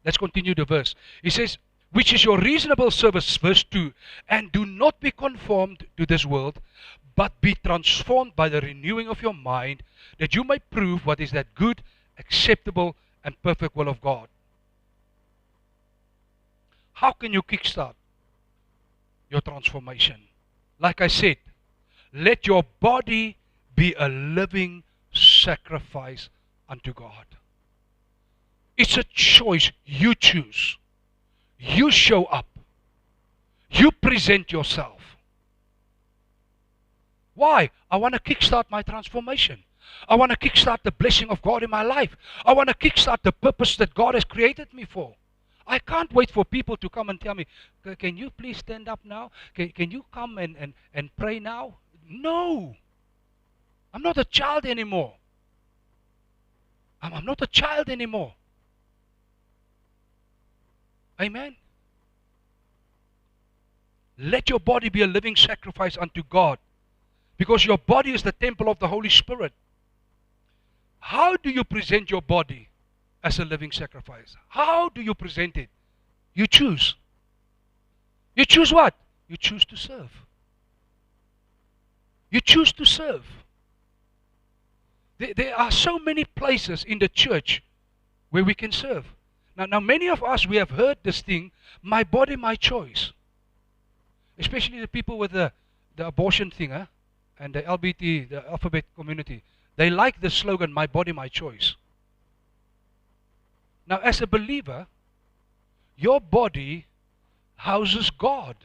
Let's continue the verse. He says, which is your reasonable service, verse 2, and do not be conformed to this world, but be transformed by the renewing of your mind, that you may prove what is that good, acceptable, and perfect will of God. How can you kickstart your transformation? Like I said, let your body be a living sacrifice unto God. It's a choice. You choose. You show up. You present yourself. Why? I want to kickstart my transformation. I want to kickstart the blessing of God in my life. I want to kickstart the purpose that God has created me for. I can't wait for people to come and tell me, can you please stand up now? Can you come and pray now? No. I'm not a child anymore. I'm not a child anymore. Amen. Let your body be a living sacrifice unto God, because your body is the temple of the Holy Spirit. How do you present your body as a living sacrifice? How do you present it? You choose. You choose what? You choose to serve. You choose to serve. There are so many places in the church where we can serve. Now many of us, we have heard this thing, my body, my choice. Especially the people with the abortion thing, and the LBT, the alphabet community. They like the slogan, my body, my choice. Now as a believer, your body houses God.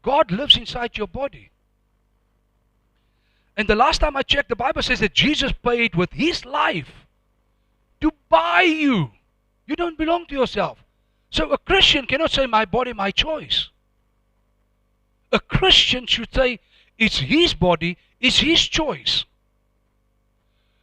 God lives inside your body. And the last time I checked, the Bible says that Jesus paid with His life to buy you. You don't belong to yourself. So a Christian cannot say, my body, my choice. A Christian should say, it's his body, it's his choice.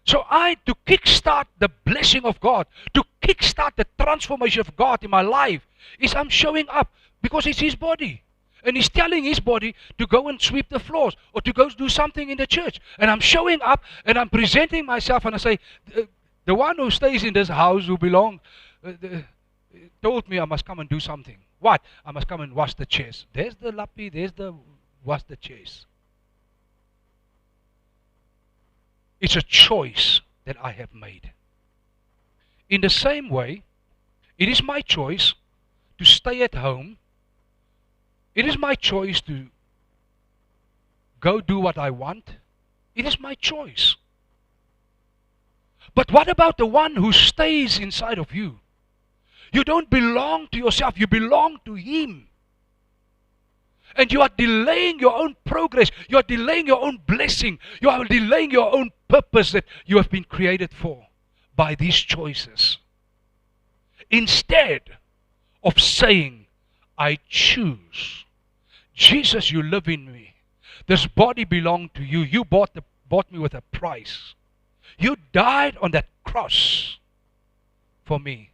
So to kickstart the blessing of God, to kickstart the transformation of God in my life, is I'm showing up because it's His body. And He's telling His body to go and sweep the floors or to go do something in the church. And I'm showing up and I'm presenting myself and I say, the one who stays in this house, who belongs, told me I must come and do something. What? I must come and wash the chairs. There's the lappy, there's the wash the chairs. It's a choice that I have made. In the same way, it is my choice to stay at home. It is my choice to go do what I want. It is my choice. But what about the one who stays inside of you? You don't belong to yourself, you belong to Him. And you are delaying your own progress. You are delaying your own blessing. You are delaying your own purpose that you have been created for by these choices. Instead of saying, I choose. Jesus, you live in me. This body belonged to you. You bought me with a price. You died on that cross for me.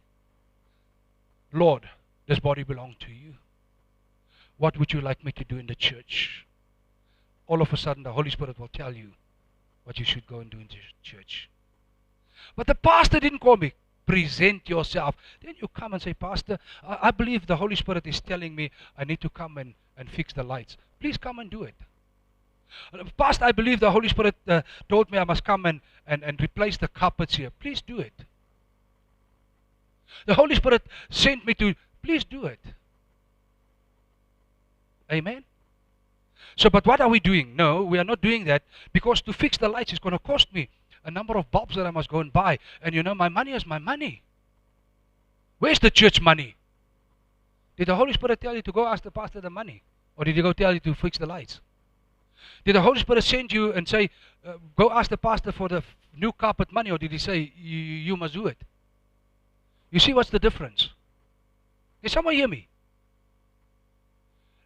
Lord, this body belongs to you. What would you like me to do in the church? All of a sudden, the Holy Spirit will tell you what you should go and do in the church. But the pastor didn't call me. Present yourself. Then you come and say, Pastor, I believe the Holy Spirit is telling me I need to come and fix the lights. Please come and do it. Pastor, I believe the Holy Spirit told me I must come and replace the carpets here. Please do it. The Holy Spirit sent me to, please do it. Amen? So, but what are we doing? No, we are not doing that, because to fix the lights is going to cost me a number of bulbs that I must go and buy. And you know, my money is my money. Where's the church money? Did the Holy Spirit tell you to go ask the pastor the money? Or did he go tell you to fix the lights? Did the Holy Spirit send you and say, go ask the pastor for the new carpet money? Or did he say, you must do it? You see what's the difference? Did someone hear me?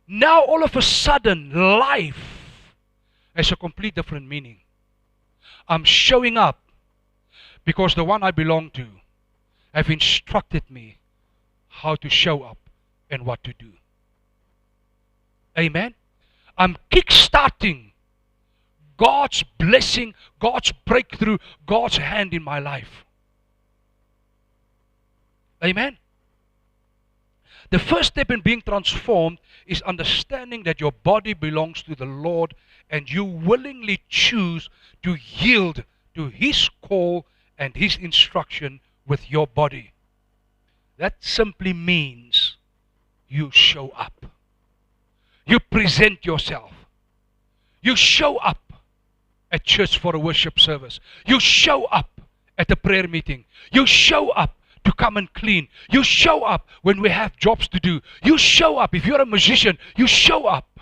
Now all of a sudden, life has a complete different meaning. I'm showing up because the one I belong to have instructed me how to show up and what to do. Amen? I'm kickstarting God's blessing, God's breakthrough, God's hand in my life. Amen? The first step in being transformed is understanding that your body belongs to the Lord and you willingly choose to yield to His call and His instruction with your body. That simply means you show up. You present yourself. You show up. at church for a worship service. You show up at a prayer meeting. You show up to come and clean. You show up when we have jobs to do. You show up. If you're a musician, you show up.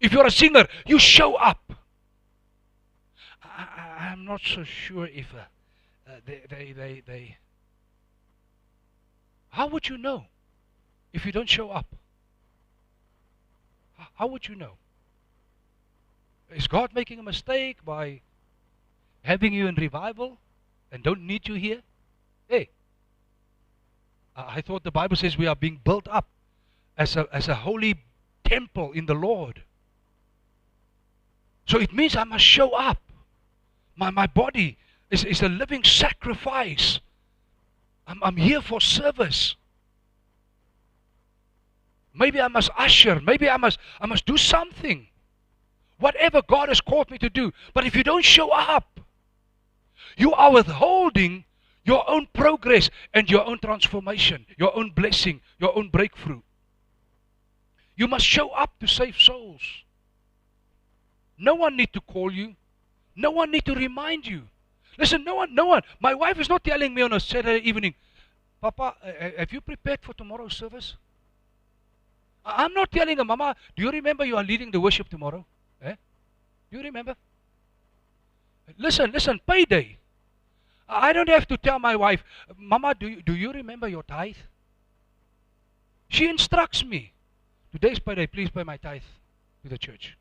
If you're a singer, you show up. I'm not so sure if they. How would you know if you don't show up? How would you know? Is God making a mistake by having you in revival and don't need you here? Hey, I thought the Bible says we are being built up as a holy temple in the Lord. So it means I must show up. My body is a living sacrifice. I'm here for service. Maybe I must usher. Maybe I must do something. Whatever God has called me to do. But if you don't show up, you are withholding your own progress and your own transformation, your own blessing, your own breakthrough. You must show up to save souls. No one need to call you. No one need to remind you. Listen, no one. My wife is not telling me on a Saturday evening, Papa, have you prepared for tomorrow's service? I'm not telling her, Mama, do you remember you are leading the worship tomorrow? Eh? Do you remember? Listen, payday. I don't have to tell my wife, Mama, do you remember your tithe? She instructs me. Today's payday, please pay my tithe to the church.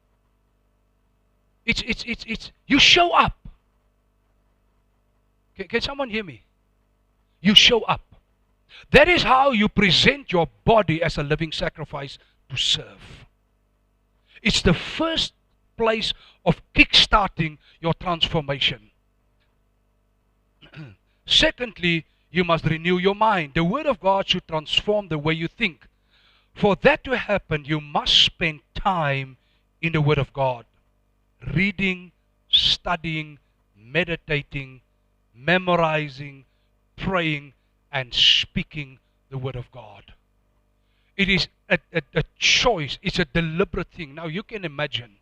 It's you show up. Can someone hear me? You show up. That is how you present your body as a living sacrifice to serve. It's the first place of kickstarting your transformation. Secondly, you must renew your mind. The Word of God should transform the way you think. For that to happen, you must spend time in the Word of God. Reading, studying, meditating, memorizing, praying, and speaking the Word of God. It is a choice. It's a deliberate thing. Now you can imagine,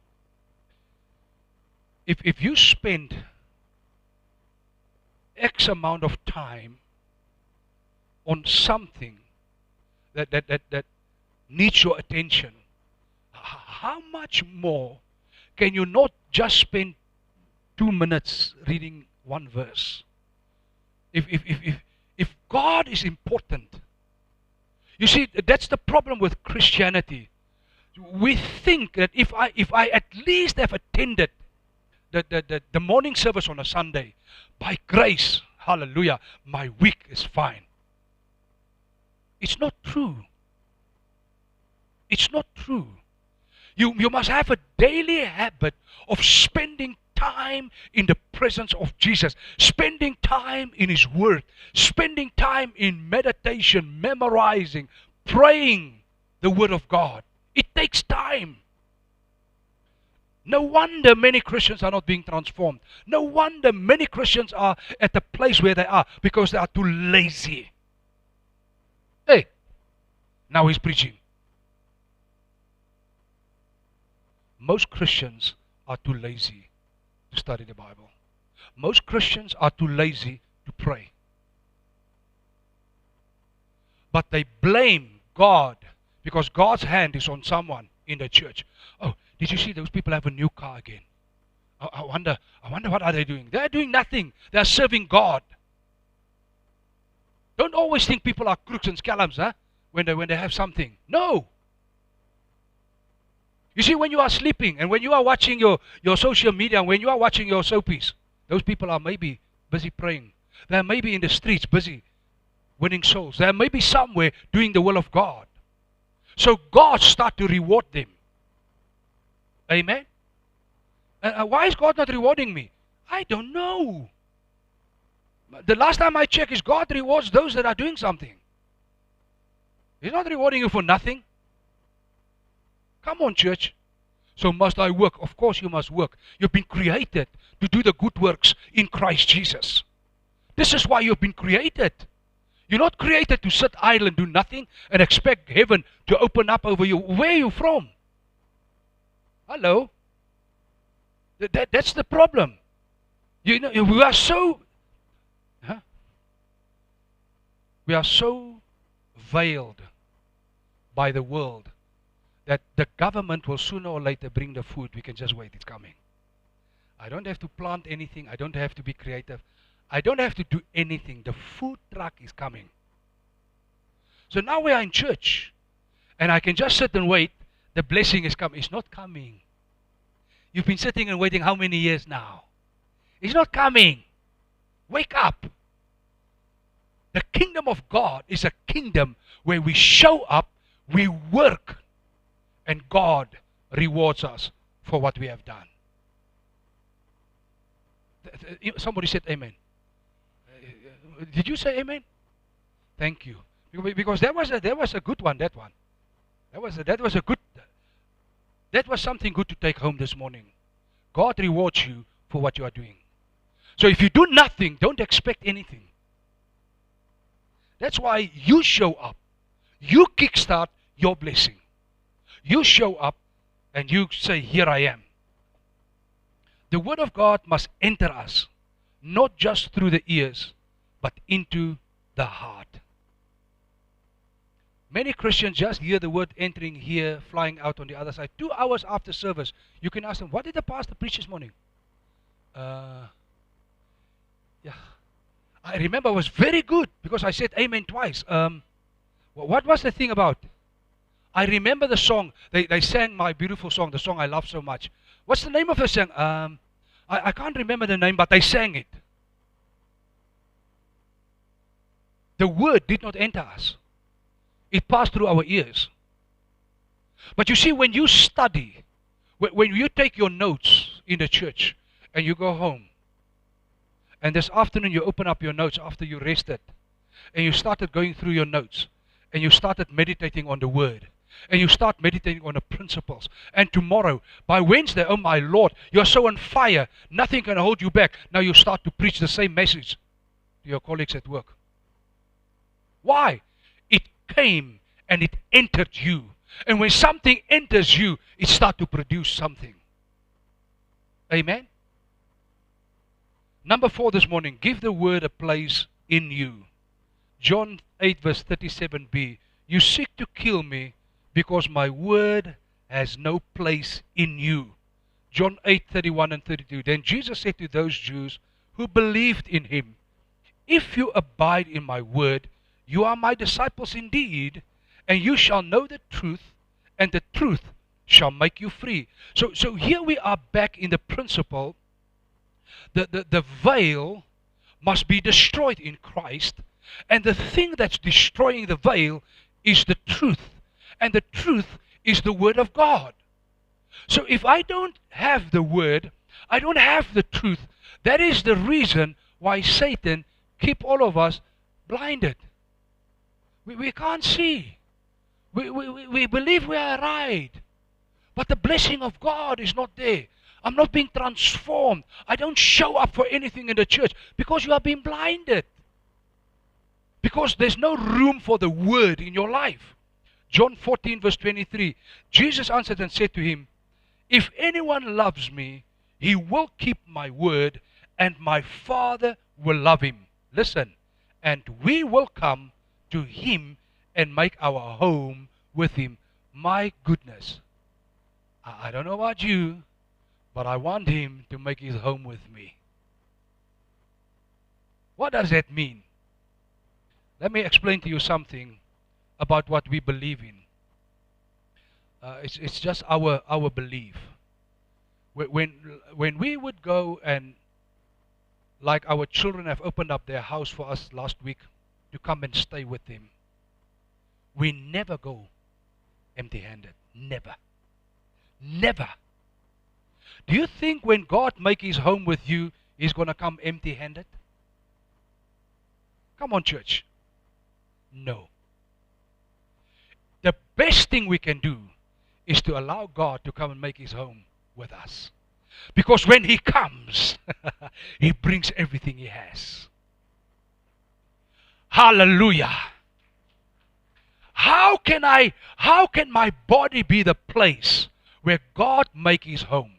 if you spend X amount of time on something that needs your attention, how much more can you not just spend 2 minutes reading one verse? If God is important, you see, that's the problem with Christianity. We think that if I at least have attended the morning service on a Sunday, by grace, hallelujah, my week is fine. It's not true. It's not true. You must have a daily habit of spending time in the presence of Jesus, spending time in His Word, spending time in meditation, memorizing, praying the Word of God. It takes time. No wonder many Christians are not being transformed. No wonder many Christians are at the place where they are because they are too lazy. Hey, now he's preaching. Most Christians are too lazy to study the Bible. Most Christians are too lazy to pray. But they blame God because God's hand is on someone in the church. Oh, did you see those people have a new car again? I wonder what are they doing? They're doing nothing. They're serving God. Don't always think people are crooks and scallops, huh? When they have something. No. You see, when you are sleeping and when you are watching your social media and when you are watching your soapies, those people are maybe busy praying. They are maybe in the streets busy winning souls. They are maybe somewhere doing the will of God. So God starts to reward them. Amen? Why is God not rewarding me? I don't know. The last time I checked is God rewards those that are doing something. He's not rewarding you for nothing. Come on, church. So must I work? Of course you must work. You've been created to do the good works in Christ Jesus. This is why you've been created. You're not created to sit idle and do nothing and expect heaven to open up over you. Where are you from? Hello? That's the problem. You know, we are so, huh? We are so veiled by the world that the government will sooner or later bring the food. We can just wait, it's coming. I don't have to plant anything. I don't have to be creative. I don't have to do anything. The food truck is coming. So now we are in church, and I can just sit and wait. The blessing is coming. It's not coming. You've been sitting and waiting how many years now? It's not coming. Wake up. The kingdom of God is a kingdom where we show up, we work, and God rewards us for what we have done. Somebody said amen. Did you say amen? Thank you. Because that was a good one. That one. That was something good to take home this morning. God rewards you for what you are doing. So if you do nothing, don't expect anything. That's why you show up. You kickstart your blessing. You show up and you say, here I am. The word of God must enter us, not just through the ears, but into the heart. Many Christians just hear the word entering here, flying out on the other side. 2 hours after service, you can ask them, what did the pastor preach this morning? Yeah. I remember it was very good because I said amen twice. What was the thing about? I remember the song. They sang my beautiful song, the song I love so much. What's the name of the song? I can't remember the name, but they sang it. The word did not enter us. It passed through our ears. But you see, when you study, when you take your notes in the church and you go home, and this afternoon you open up your notes after you rested, and you started going through your notes, and you started meditating on the word, and you start meditating on the principles. And tomorrow, by Wednesday, oh my Lord, you're so on fire, nothing can hold you back. Now you start to preach the same message to your colleagues at work. Why? It came and it entered you. And when something enters you, it starts to produce something. Amen? Number 4 this morning, give the word a place in you. John 8 verse 37b, you seek to kill me because my word has no place in you. John 8, 31 and 32. Then Jesus said to those Jews who believed in him, if you abide in my word, you are my disciples indeed, and you shall know the truth, and the truth shall make you free. So here we are back in the principle. The veil must be destroyed in Christ, and the thing that's destroying the veil is the truth, and the truth is the word of God. So if I don't have the word, I don't have the truth. That is the reason why Satan keep all of us blinded. We can't see. We believe we are right, but the blessing of God is not there. I'm not being transformed. I don't show up for anything in the church because you are being blinded. Because there's no room for the word in your life. John 14 verse 23. Jesus answered and said to him, if anyone loves me, he will keep my word, and my Father will love him. Listen, and we will come to him and make our home with him. My goodness. I don't know about you, but I want him to make his home with me. What does that mean? Let me explain to you something about what we believe in. It's just our belief. When we would go and, like our children have opened up their house for us last week to come and stay with them, we never go empty-handed. Never. Never. Do you think when God makes his home with you, he's going to come empty-handed? Come on, church. No. The best thing we can do is to allow God to come and make his home with us. Because when he comes, he brings everything he has. Hallelujah. How can my body be the place where God makes his home?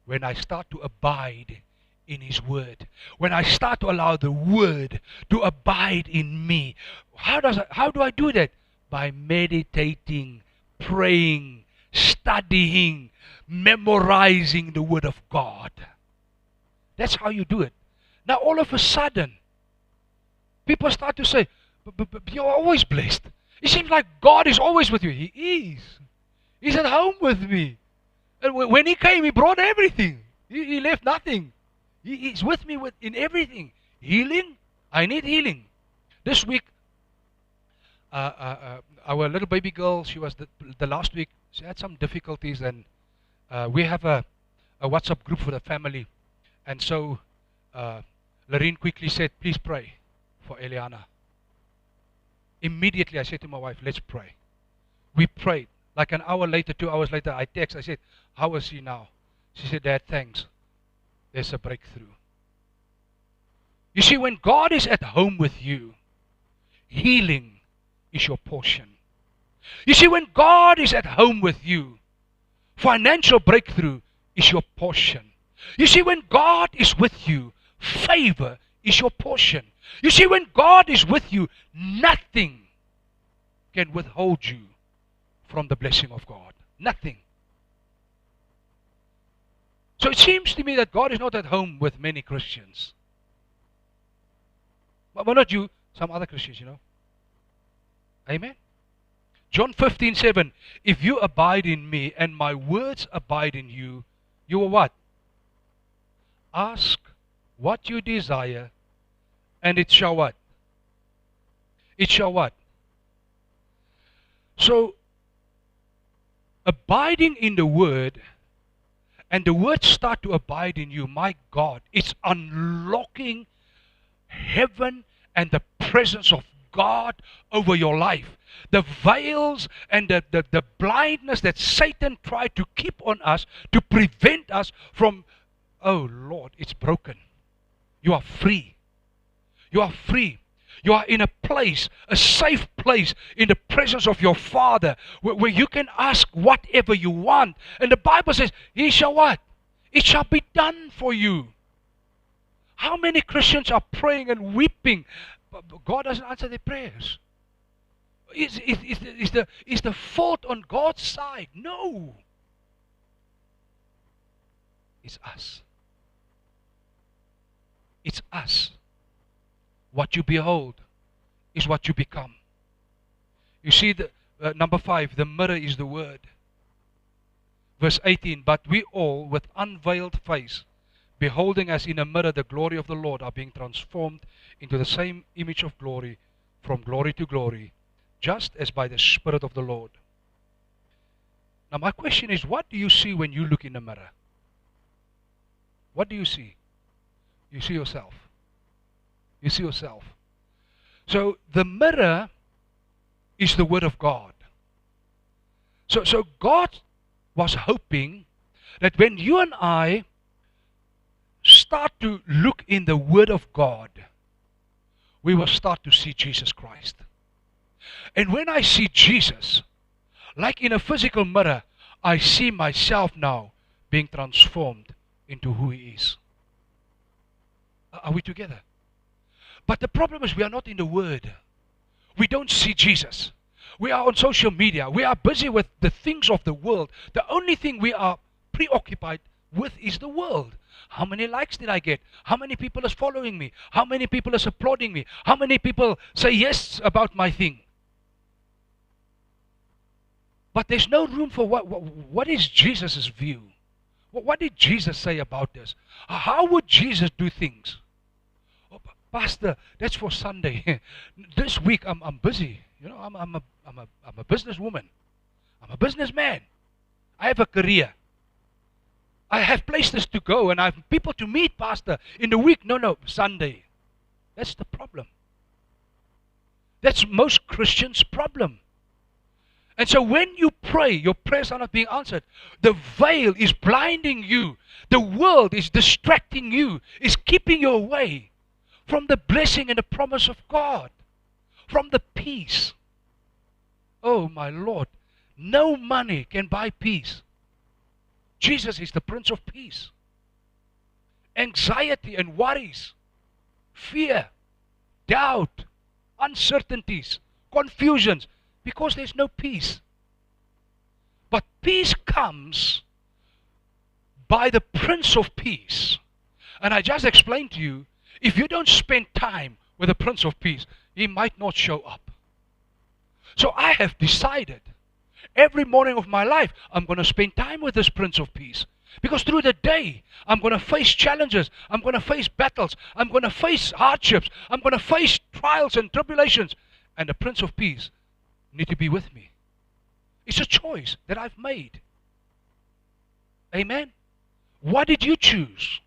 When I start to abide in His Word. When I start to allow the Word to abide in me. How do I do that? By meditating, praying, studying, memorizing the Word of God. That's how you do it. Now all of a sudden, people start to say, but you're always blessed. It seems like God is always with you. He is. He's at home with me. And when He came, He brought everything. He left nothing. He's with me in everything. Healing, I need healing. This week, our little baby girl, she was the last week, she had some difficulties, and we have a WhatsApp group for the family. And so Lorraine quickly said, please pray for Eliana. Immediately I said to my wife, let's pray. We prayed. Like an hour later, 2 hours later, I text. I said, how is she now? She said, Dad, thanks. There's a breakthrough. You see, when God is at home with you, healing is your portion. You see, when God is at home with you, financial breakthrough is your portion. You see, when God is with you, favor is your portion. You see, when God is with you, nothing can withhold you from the blessing of God. Nothing. So it seems to me that God is not at home with many Christians. But not you, some other Christians, you know. Amen. John 15:7. If you abide in me and my words abide in you, you will what? Ask what you desire, and it shall what? It shall what? So, abiding in the Word, and the Word start to abide in you, my God, it's unlocking heaven and the presence of God over your life. The veils and the blindness that Satan tried to keep on us to prevent us from, oh Lord, it's broken. You are free. You are free. You are in a place, a safe place in the presence of your Father where you can ask whatever you want. And the Bible says, He shall what? It shall be done for you. How many Christians are praying and weeping, but God doesn't answer their prayers? Is the fault on God's side? No. It's us. It's us. What you behold is what you become. You see, number 5, the mirror is the Word. Verse 18, but we all with unveiled face, beholding as in a mirror the glory of the Lord, are being transformed into the same image of glory, from glory to glory, just as by the Spirit of the Lord. Now my question is, what do you see when you look in the mirror? What do you see? You see yourself. You see yourself. So the mirror is the Word of God. So God was hoping that when you and I start to look in the Word of God, we will start to see Jesus Christ. And when I see Jesus, like in a physical mirror, I see myself now being transformed into who He is. Are we together? But the problem is we are not in the Word. We don't see Jesus. We are on social media. We are busy with the things of the world. The only thing we are preoccupied with is the world. How many likes did I get? How many people is following me? How many people is applauding me? How many people say yes about my thing? But there's no room for what is Jesus' view? What did Jesus say about this? How would Jesus do things? Oh, Pastor, that's for Sunday. This week I'm busy. You know, I'm a businesswoman. I'm a businessman. I have a career. I have places to go and I have people to meet, Pastor. In the week, no, Sunday. That's the problem. That's most Christians' problem. And so when you pray, your prayers are not being answered. The veil is blinding you. The world is distracting you, is keeping you away from the blessing and the promise of God, from the peace. Oh my Lord, no money can buy peace. Jesus is the Prince of Peace. Anxiety and worries, fear, doubt, uncertainties, confusions, because there's no peace. But peace comes by the Prince of Peace. And I just explained to you, if you don't spend time with the Prince of Peace, he might not show up. So I have decided, every morning of my life, I'm going to spend time with this Prince of Peace. Because through the day, I'm going to face challenges. I'm going to face battles. I'm going to face hardships. I'm going to face trials and tribulations. And the Prince of Peace need to be with me. It's a choice that I've made. Amen? What did you choose?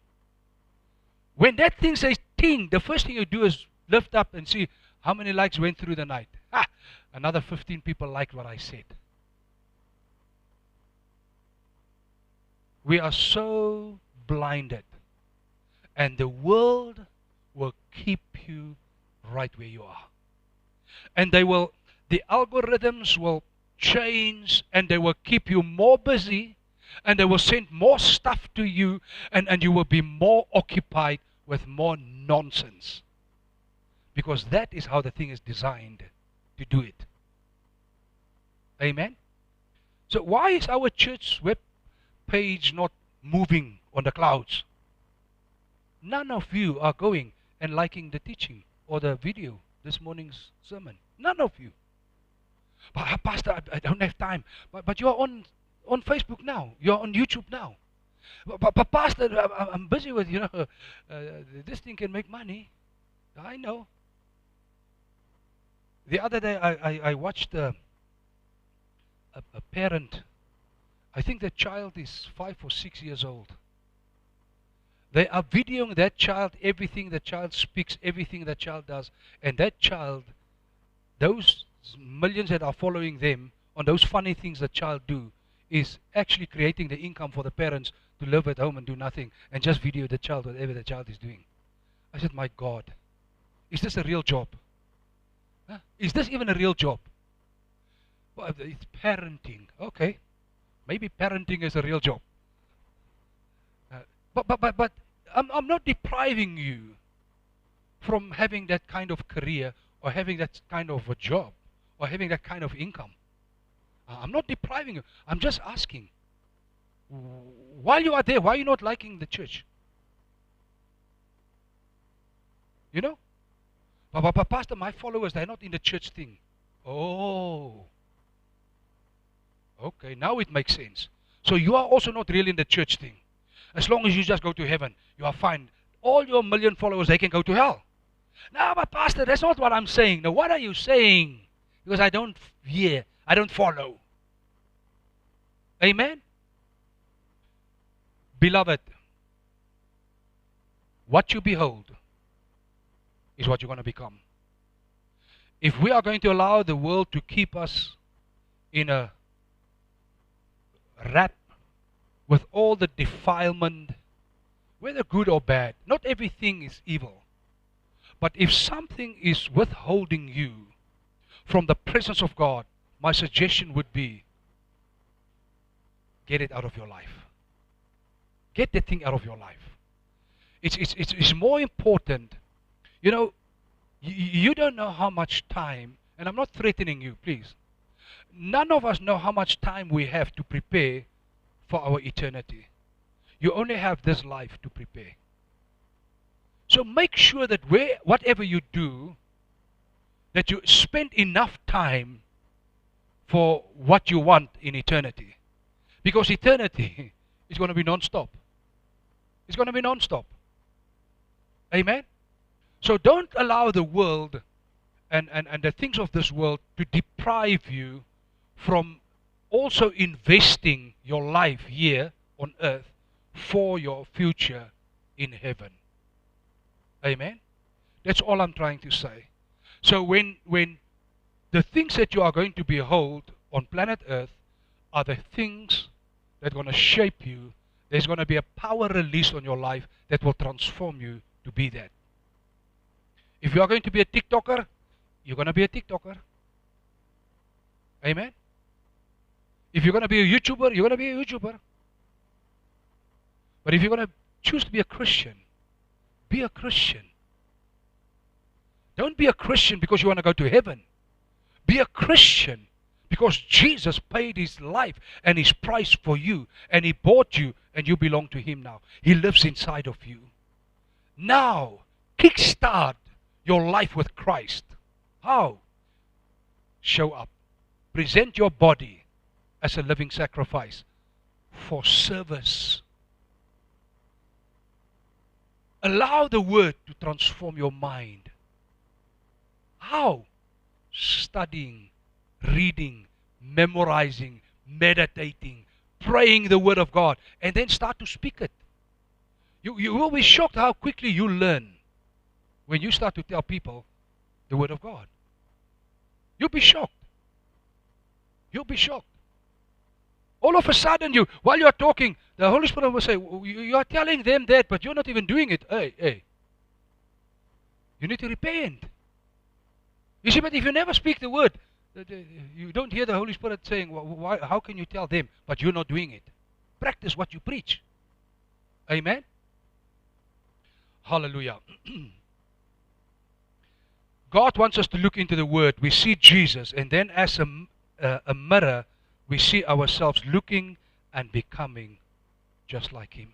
When that thing says ting, the first thing you do is lift up and see how many likes went through the night. Ha! Another 15 people liked what I said. We are so blinded. And the world will keep you right where you are. And the algorithms will change, and they will keep you more busy, and they will send more stuff to you, and you will be more occupied with more nonsense. Because that is how the thing is designed to do it. Amen? So why is our church web page not moving on the clouds? None of you are going and liking the teaching or the video, this morning's sermon. None of you. But Pastor, I don't have time. But you're on Facebook now. You're on YouTube now. But Pastor, I'm busy with, this thing can make money. I know. The other day I watched a parent. I think the child is 5 or 6 years old. They are videoing that child, everything the child speaks, everything the child does. And that child, those millions that are following them on those funny things the child do, is actually creating the income for the parents to live at home and do nothing and just video the child, whatever the child is doing. I said, my God, is this a real job? Huh? Is this even a real job? Well, it's parenting. Okay. Maybe parenting is a real job. But I'm not depriving you from having that kind of career or having that kind of a job or having that kind of income. I'm not depriving you. I'm just asking. While you are there, why are you not liking the church? You know? But Pastor, my followers, they're not in the church thing. Oh. Okay, now it makes sense. So you are also not really in the church thing. As long as you just go to heaven, you are fine. All your million followers, they can go to hell. No, but Pastor, that's not what I'm saying. Now, what are you saying? Because I don't hear. I don't follow. Amen? Beloved, what you behold is what you're going to become. If we are going to allow the world to keep us in a rap with all the defilement, whether good or bad, not everything is evil. But if something is withholding you from the presence of God, my suggestion would be, get it out of your life. Get that thing out of your life. It's more important. You know, you don't know how much time, and I'm not threatening you, please. None of us know how much time we have to prepare for our eternity. You only have this life to prepare. So make sure that whatever you do, that you spend enough time for what you want in eternity. Because eternity is going to be non-stop. It's going to be non-stop. Amen? So don't allow the world and the things of this world to deprive you from also investing your life here on earth for your future in heaven. Amen? That's all I'm trying to say. So when the things that you are going to behold on planet earth are the things that are going to shape you, there's going to be a power released on your life that will transform you to be that. If you are going to be a TikToker, you're going to be a TikToker. Amen? If you're going to be a YouTuber, you're going to be a YouTuber. But if you're going to choose to be a Christian, be a Christian. Don't be a Christian because you want to go to heaven. Be a Christian because Jesus paid his life and his price for you, and he bought you, and you belong to him now. He lives inside of you. Now, kickstart your life with Christ. How? Show up. Present your body as a living sacrifice for service. Allow the word to transform your mind. How? Studying, reading, memorizing, meditating, praying the word of God, and then start to speak it. You will be shocked how quickly you learn when you start to tell people the word of God. You'll be shocked. You'll be shocked. All of a sudden, while you are talking, the Holy Spirit will say, you are telling them that, but you're not even doing it. Hey. You need to repent. You see, but if you never speak the word, you don't hear the Holy Spirit saying, how can you tell them, but you're not doing it? Practice what you preach. Amen? Hallelujah. God wants us to look into the Word. We see Jesus, and then as a mirror, we see ourselves looking and becoming just like Him.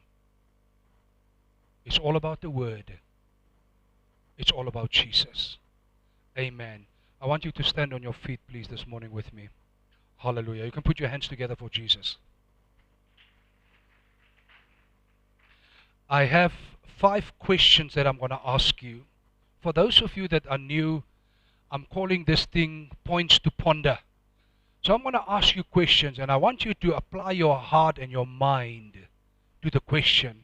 It's all about the Word. It's all about Jesus. Amen. I want you to stand on your feet, please, this morning with me. Hallelujah. You can put your hands together for Jesus. I have 5 questions that I'm going to ask you. For those of you that are new, I'm calling this thing Points to Ponder. So I'm going to ask you questions, and I want you to apply your heart and your mind to the question.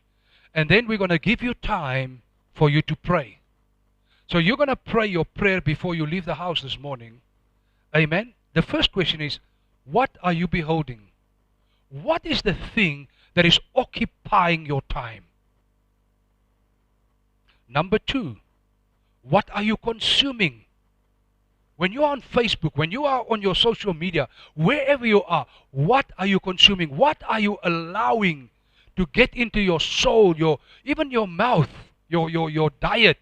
And then we're going to give you time for you to pray. So you're going to pray your prayer before you leave the house this morning. Amen? The first question is, what are you beholding? What is the thing that is occupying your time? Number 2, what are you consuming? When you are on Facebook, when you are on your social media, wherever you are, what are you consuming? What are you allowing to get into your soul, even your mouth, your diet,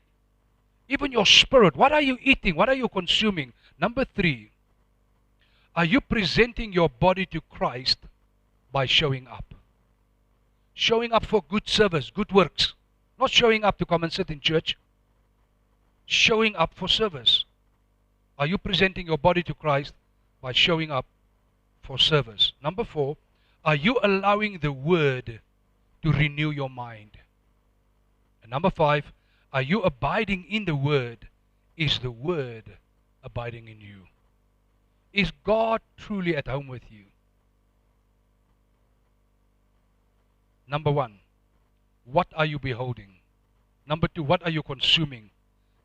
even your spirit? What are you eating? What are you consuming? Number 3, are you presenting your body to Christ by showing up? Showing up for good service, good works. Not showing up to come and sit in church. Showing up for service. Are you presenting your body to Christ by showing up for service? Number 4, are you allowing the Word to renew your mind? And number 5, are you abiding in the Word? Is the Word abiding in you? Is God truly at home with you? Number 1, what are you beholding? Number 2, what are you consuming?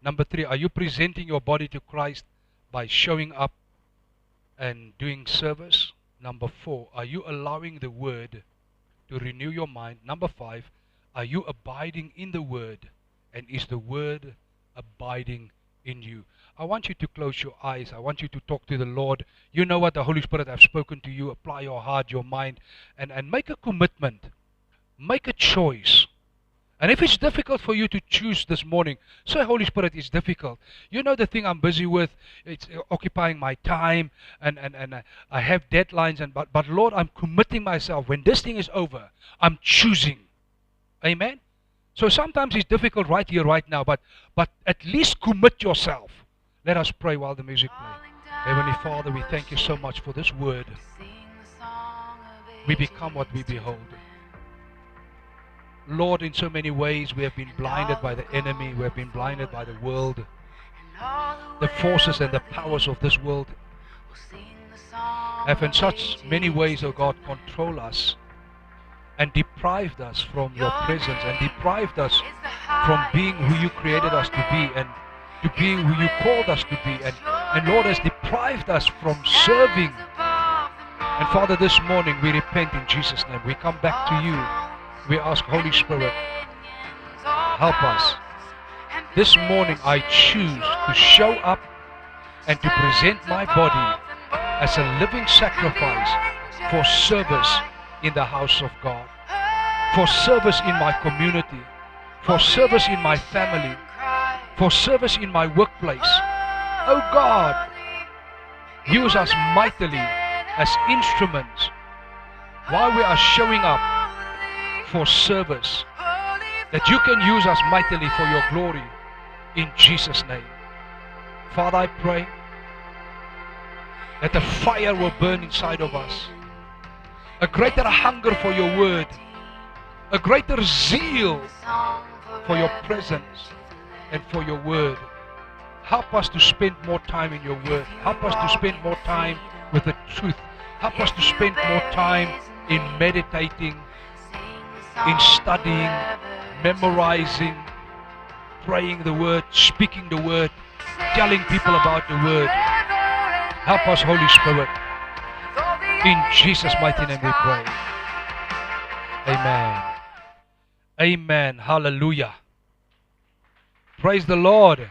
Number 3, are you presenting your body to Christ by showing up and doing service? Number 4, are you allowing the Word to renew your mind? Number 5, are you abiding in the Word? And is the Word abiding in you? I want you to close your eyes. I want you to talk to the Lord. You know what the Holy Spirit has spoken to you. Apply your heart, your mind, and make a commitment. Make a choice. And if it's difficult for you to choose this morning, say, Holy Spirit, it's difficult. You know the thing I'm busy with, it's occupying my time, and I have deadlines, but Lord, I'm committing myself. When this thing is over, I'm choosing. Amen? So sometimes it's difficult right here, right now, but at least commit yourself. Let us pray while the music plays. Heavenly Father, we thank you so much for this word. We become what we behold. Lord, in so many ways we have been blinded by the enemy, we have been blinded by the world, the forces and the powers of this world have in such many ways, oh God, controlled us and deprived us from your presence, and deprived us from being who you created us to be, and to being who you called us to be, and Lord, has deprived us from serving. And Father, this morning we repent in Jesus' name. We come back to you. We ask, Holy Spirit, help us. This morning I choose to show up and to present my body as a living sacrifice for service in the house of God. for service in my community, for service in my family, for service in my workplace. Oh God, use us mightily as instruments while we are showing up for service, that you can use us mightily for your glory in Jesus' name. Father, I pray that the fire will burn inside of us, a greater hunger for your word, a greater zeal for your presence and for your word. Help us to spend more time in your word. Help us to spend more time with the truth. Help us to spend more time in meditating, in studying, memorizing, praying the word, speaking the word, telling people about the word. Help us, Holy Spirit. In Jesus' mighty name we pray. Amen. Amen. Hallelujah. Praise the Lord.